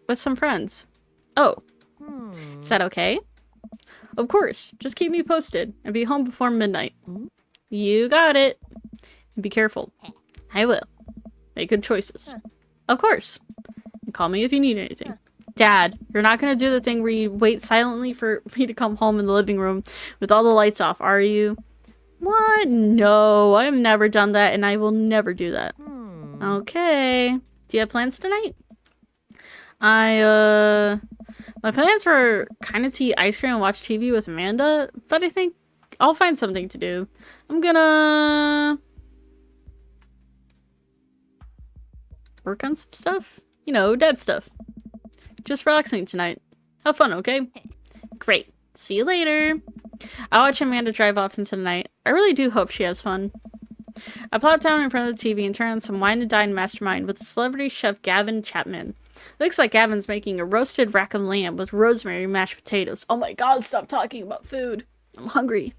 with some friends. Oh. Is that okay? Of course. Just keep me posted and be home before midnight. You got it. Be careful. I will. Make good choices. Of course. And call me if you need anything. Dad, you're not gonna do the thing where you wait silently for me to come home in the living room with all the lights off, are you? What? No, I've never done that and I will never do that. Okay. Do you have plans tonight? My plans were kind of to eat ice cream and watch TV with Amanda, but I think I'll find something to do. I'm gonna work on some stuff. You know, dad stuff. Just relaxing tonight. Have fun, okay? Great. See you later. I watch Amanda drive off into the night. I really do hope she has fun. I plop down in front of the TV and turn on some Wine and Dine Mastermind with the celebrity chef Gavin Chapman. Looks like Gavin's making a roasted Rackham lamb with rosemary mashed potatoes. Oh my god, stop talking about food. I'm hungry.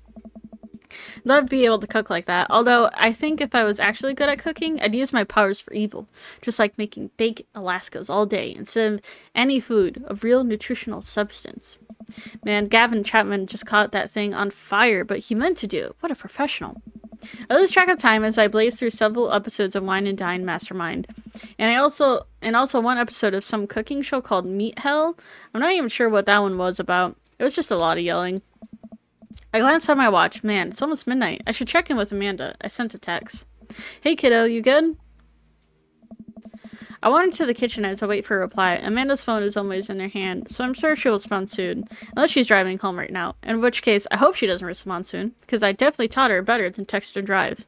I'd love to be able to cook like that. Although, I think if I was actually good at cooking, I'd use my powers for evil. Just like making baked Alaskas all day instead of any food of real nutritional substance. Man, Gavin Chapman just caught that thing on fire, but he meant to do it. What a professional. I lose track of time as I blaze through several episodes of Wine and Dine Mastermind. And also one episode of some cooking show called Meat Hell. I'm not even sure what that one was about. It was just a lot of yelling. I glanced at my watch. Man, it's almost midnight. I should check in with Amanda. I sent a text. Hey kiddo, you good? I went into the kitchen as I wait for a reply. Amanda's phone is always in her hand, so I'm sure she'll respond soon. Unless she's driving home right now. In which case, I hope she doesn't respond soon, because I definitely taught her better than text or drive.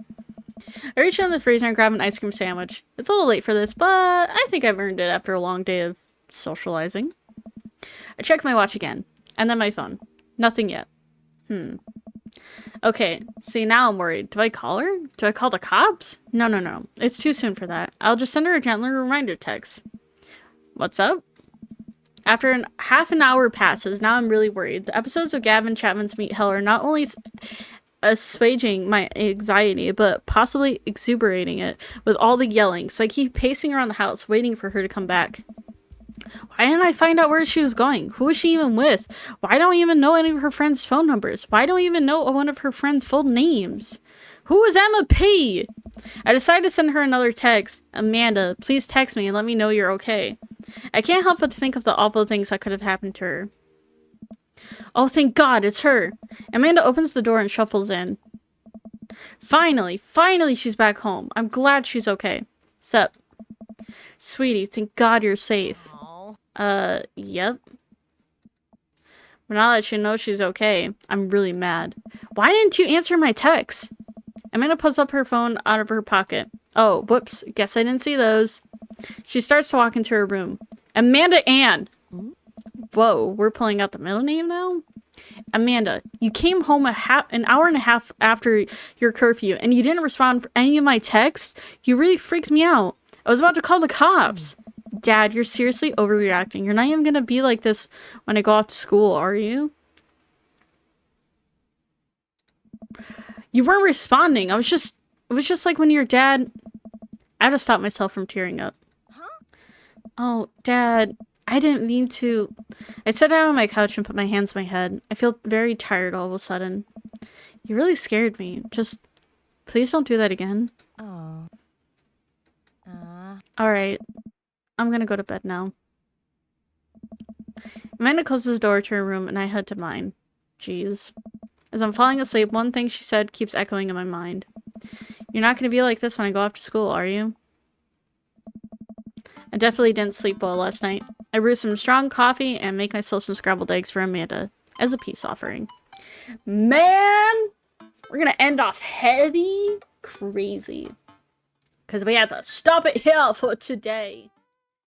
I reach in the freezer and grab an ice cream sandwich. It's a little late for this, but I think I've earned it after a long day of socializing. I check my watch again, and then my phone. Nothing yet. Okay, see, now I'm worried. Do I call her? Do I call the cops? No. It's too soon for that. I'll just send her a gentler reminder text. What's up? After half an hour passes, now I'm really worried. The episodes of Gavin Chapman's Meat Hell are not only assuaging my anxiety, but possibly exuberating it with all the yelling, so I keep pacing around the house, waiting for her to come back. Why didn't I find out where she was going? Who was she even with? Why don't I even know any of her friends' phone numbers? Why don't I even know one of her friends' full names? Who is Emma P? I decided to send her another text. Amanda, please text me and let me know you're okay. I can't help but think of the awful things that could have happened to her. Oh, thank God, it's her. Amanda opens the door and shuffles in. Finally she's back home. I'm glad she's okay. Sup? Sweetie, thank God you're safe. Yep. But now that she knows she's okay, I'm really mad. Why didn't you answer my text? Amanda pulls up her phone out of her pocket. Oh, whoops. Guess I didn't see those. She starts to walk into her room. Amanda Ann! Whoa, we're pulling out the middle name now? Amanda, you came home an hour and a half after your curfew, and you didn't respond for any of my texts? You really freaked me out. I was about to call the cops. Dad, you're seriously overreacting. You're not even gonna be like this when I go off to school, are you? You weren't responding. It was just like when your dad... I had to stop myself from tearing up. Huh? Oh, Dad, I didn't mean to. I sat down on my couch and put my hands on my head. I feel very tired all of a sudden. You really scared me. Just, please don't do that again. Oh. Alright, I'm gonna go to bed now. Amanda closes the door to her room and I head to mine. Jeez. As I'm falling asleep, one thing she said keeps echoing in my mind. You're not gonna be like this when I go off to school, are you? I definitely didn't sleep well last night. I brewed some strong coffee and make myself some scrambled eggs for Amanda as a peace offering. Man! We're gonna end off heavy. Crazy. Because we have to stop it here for today.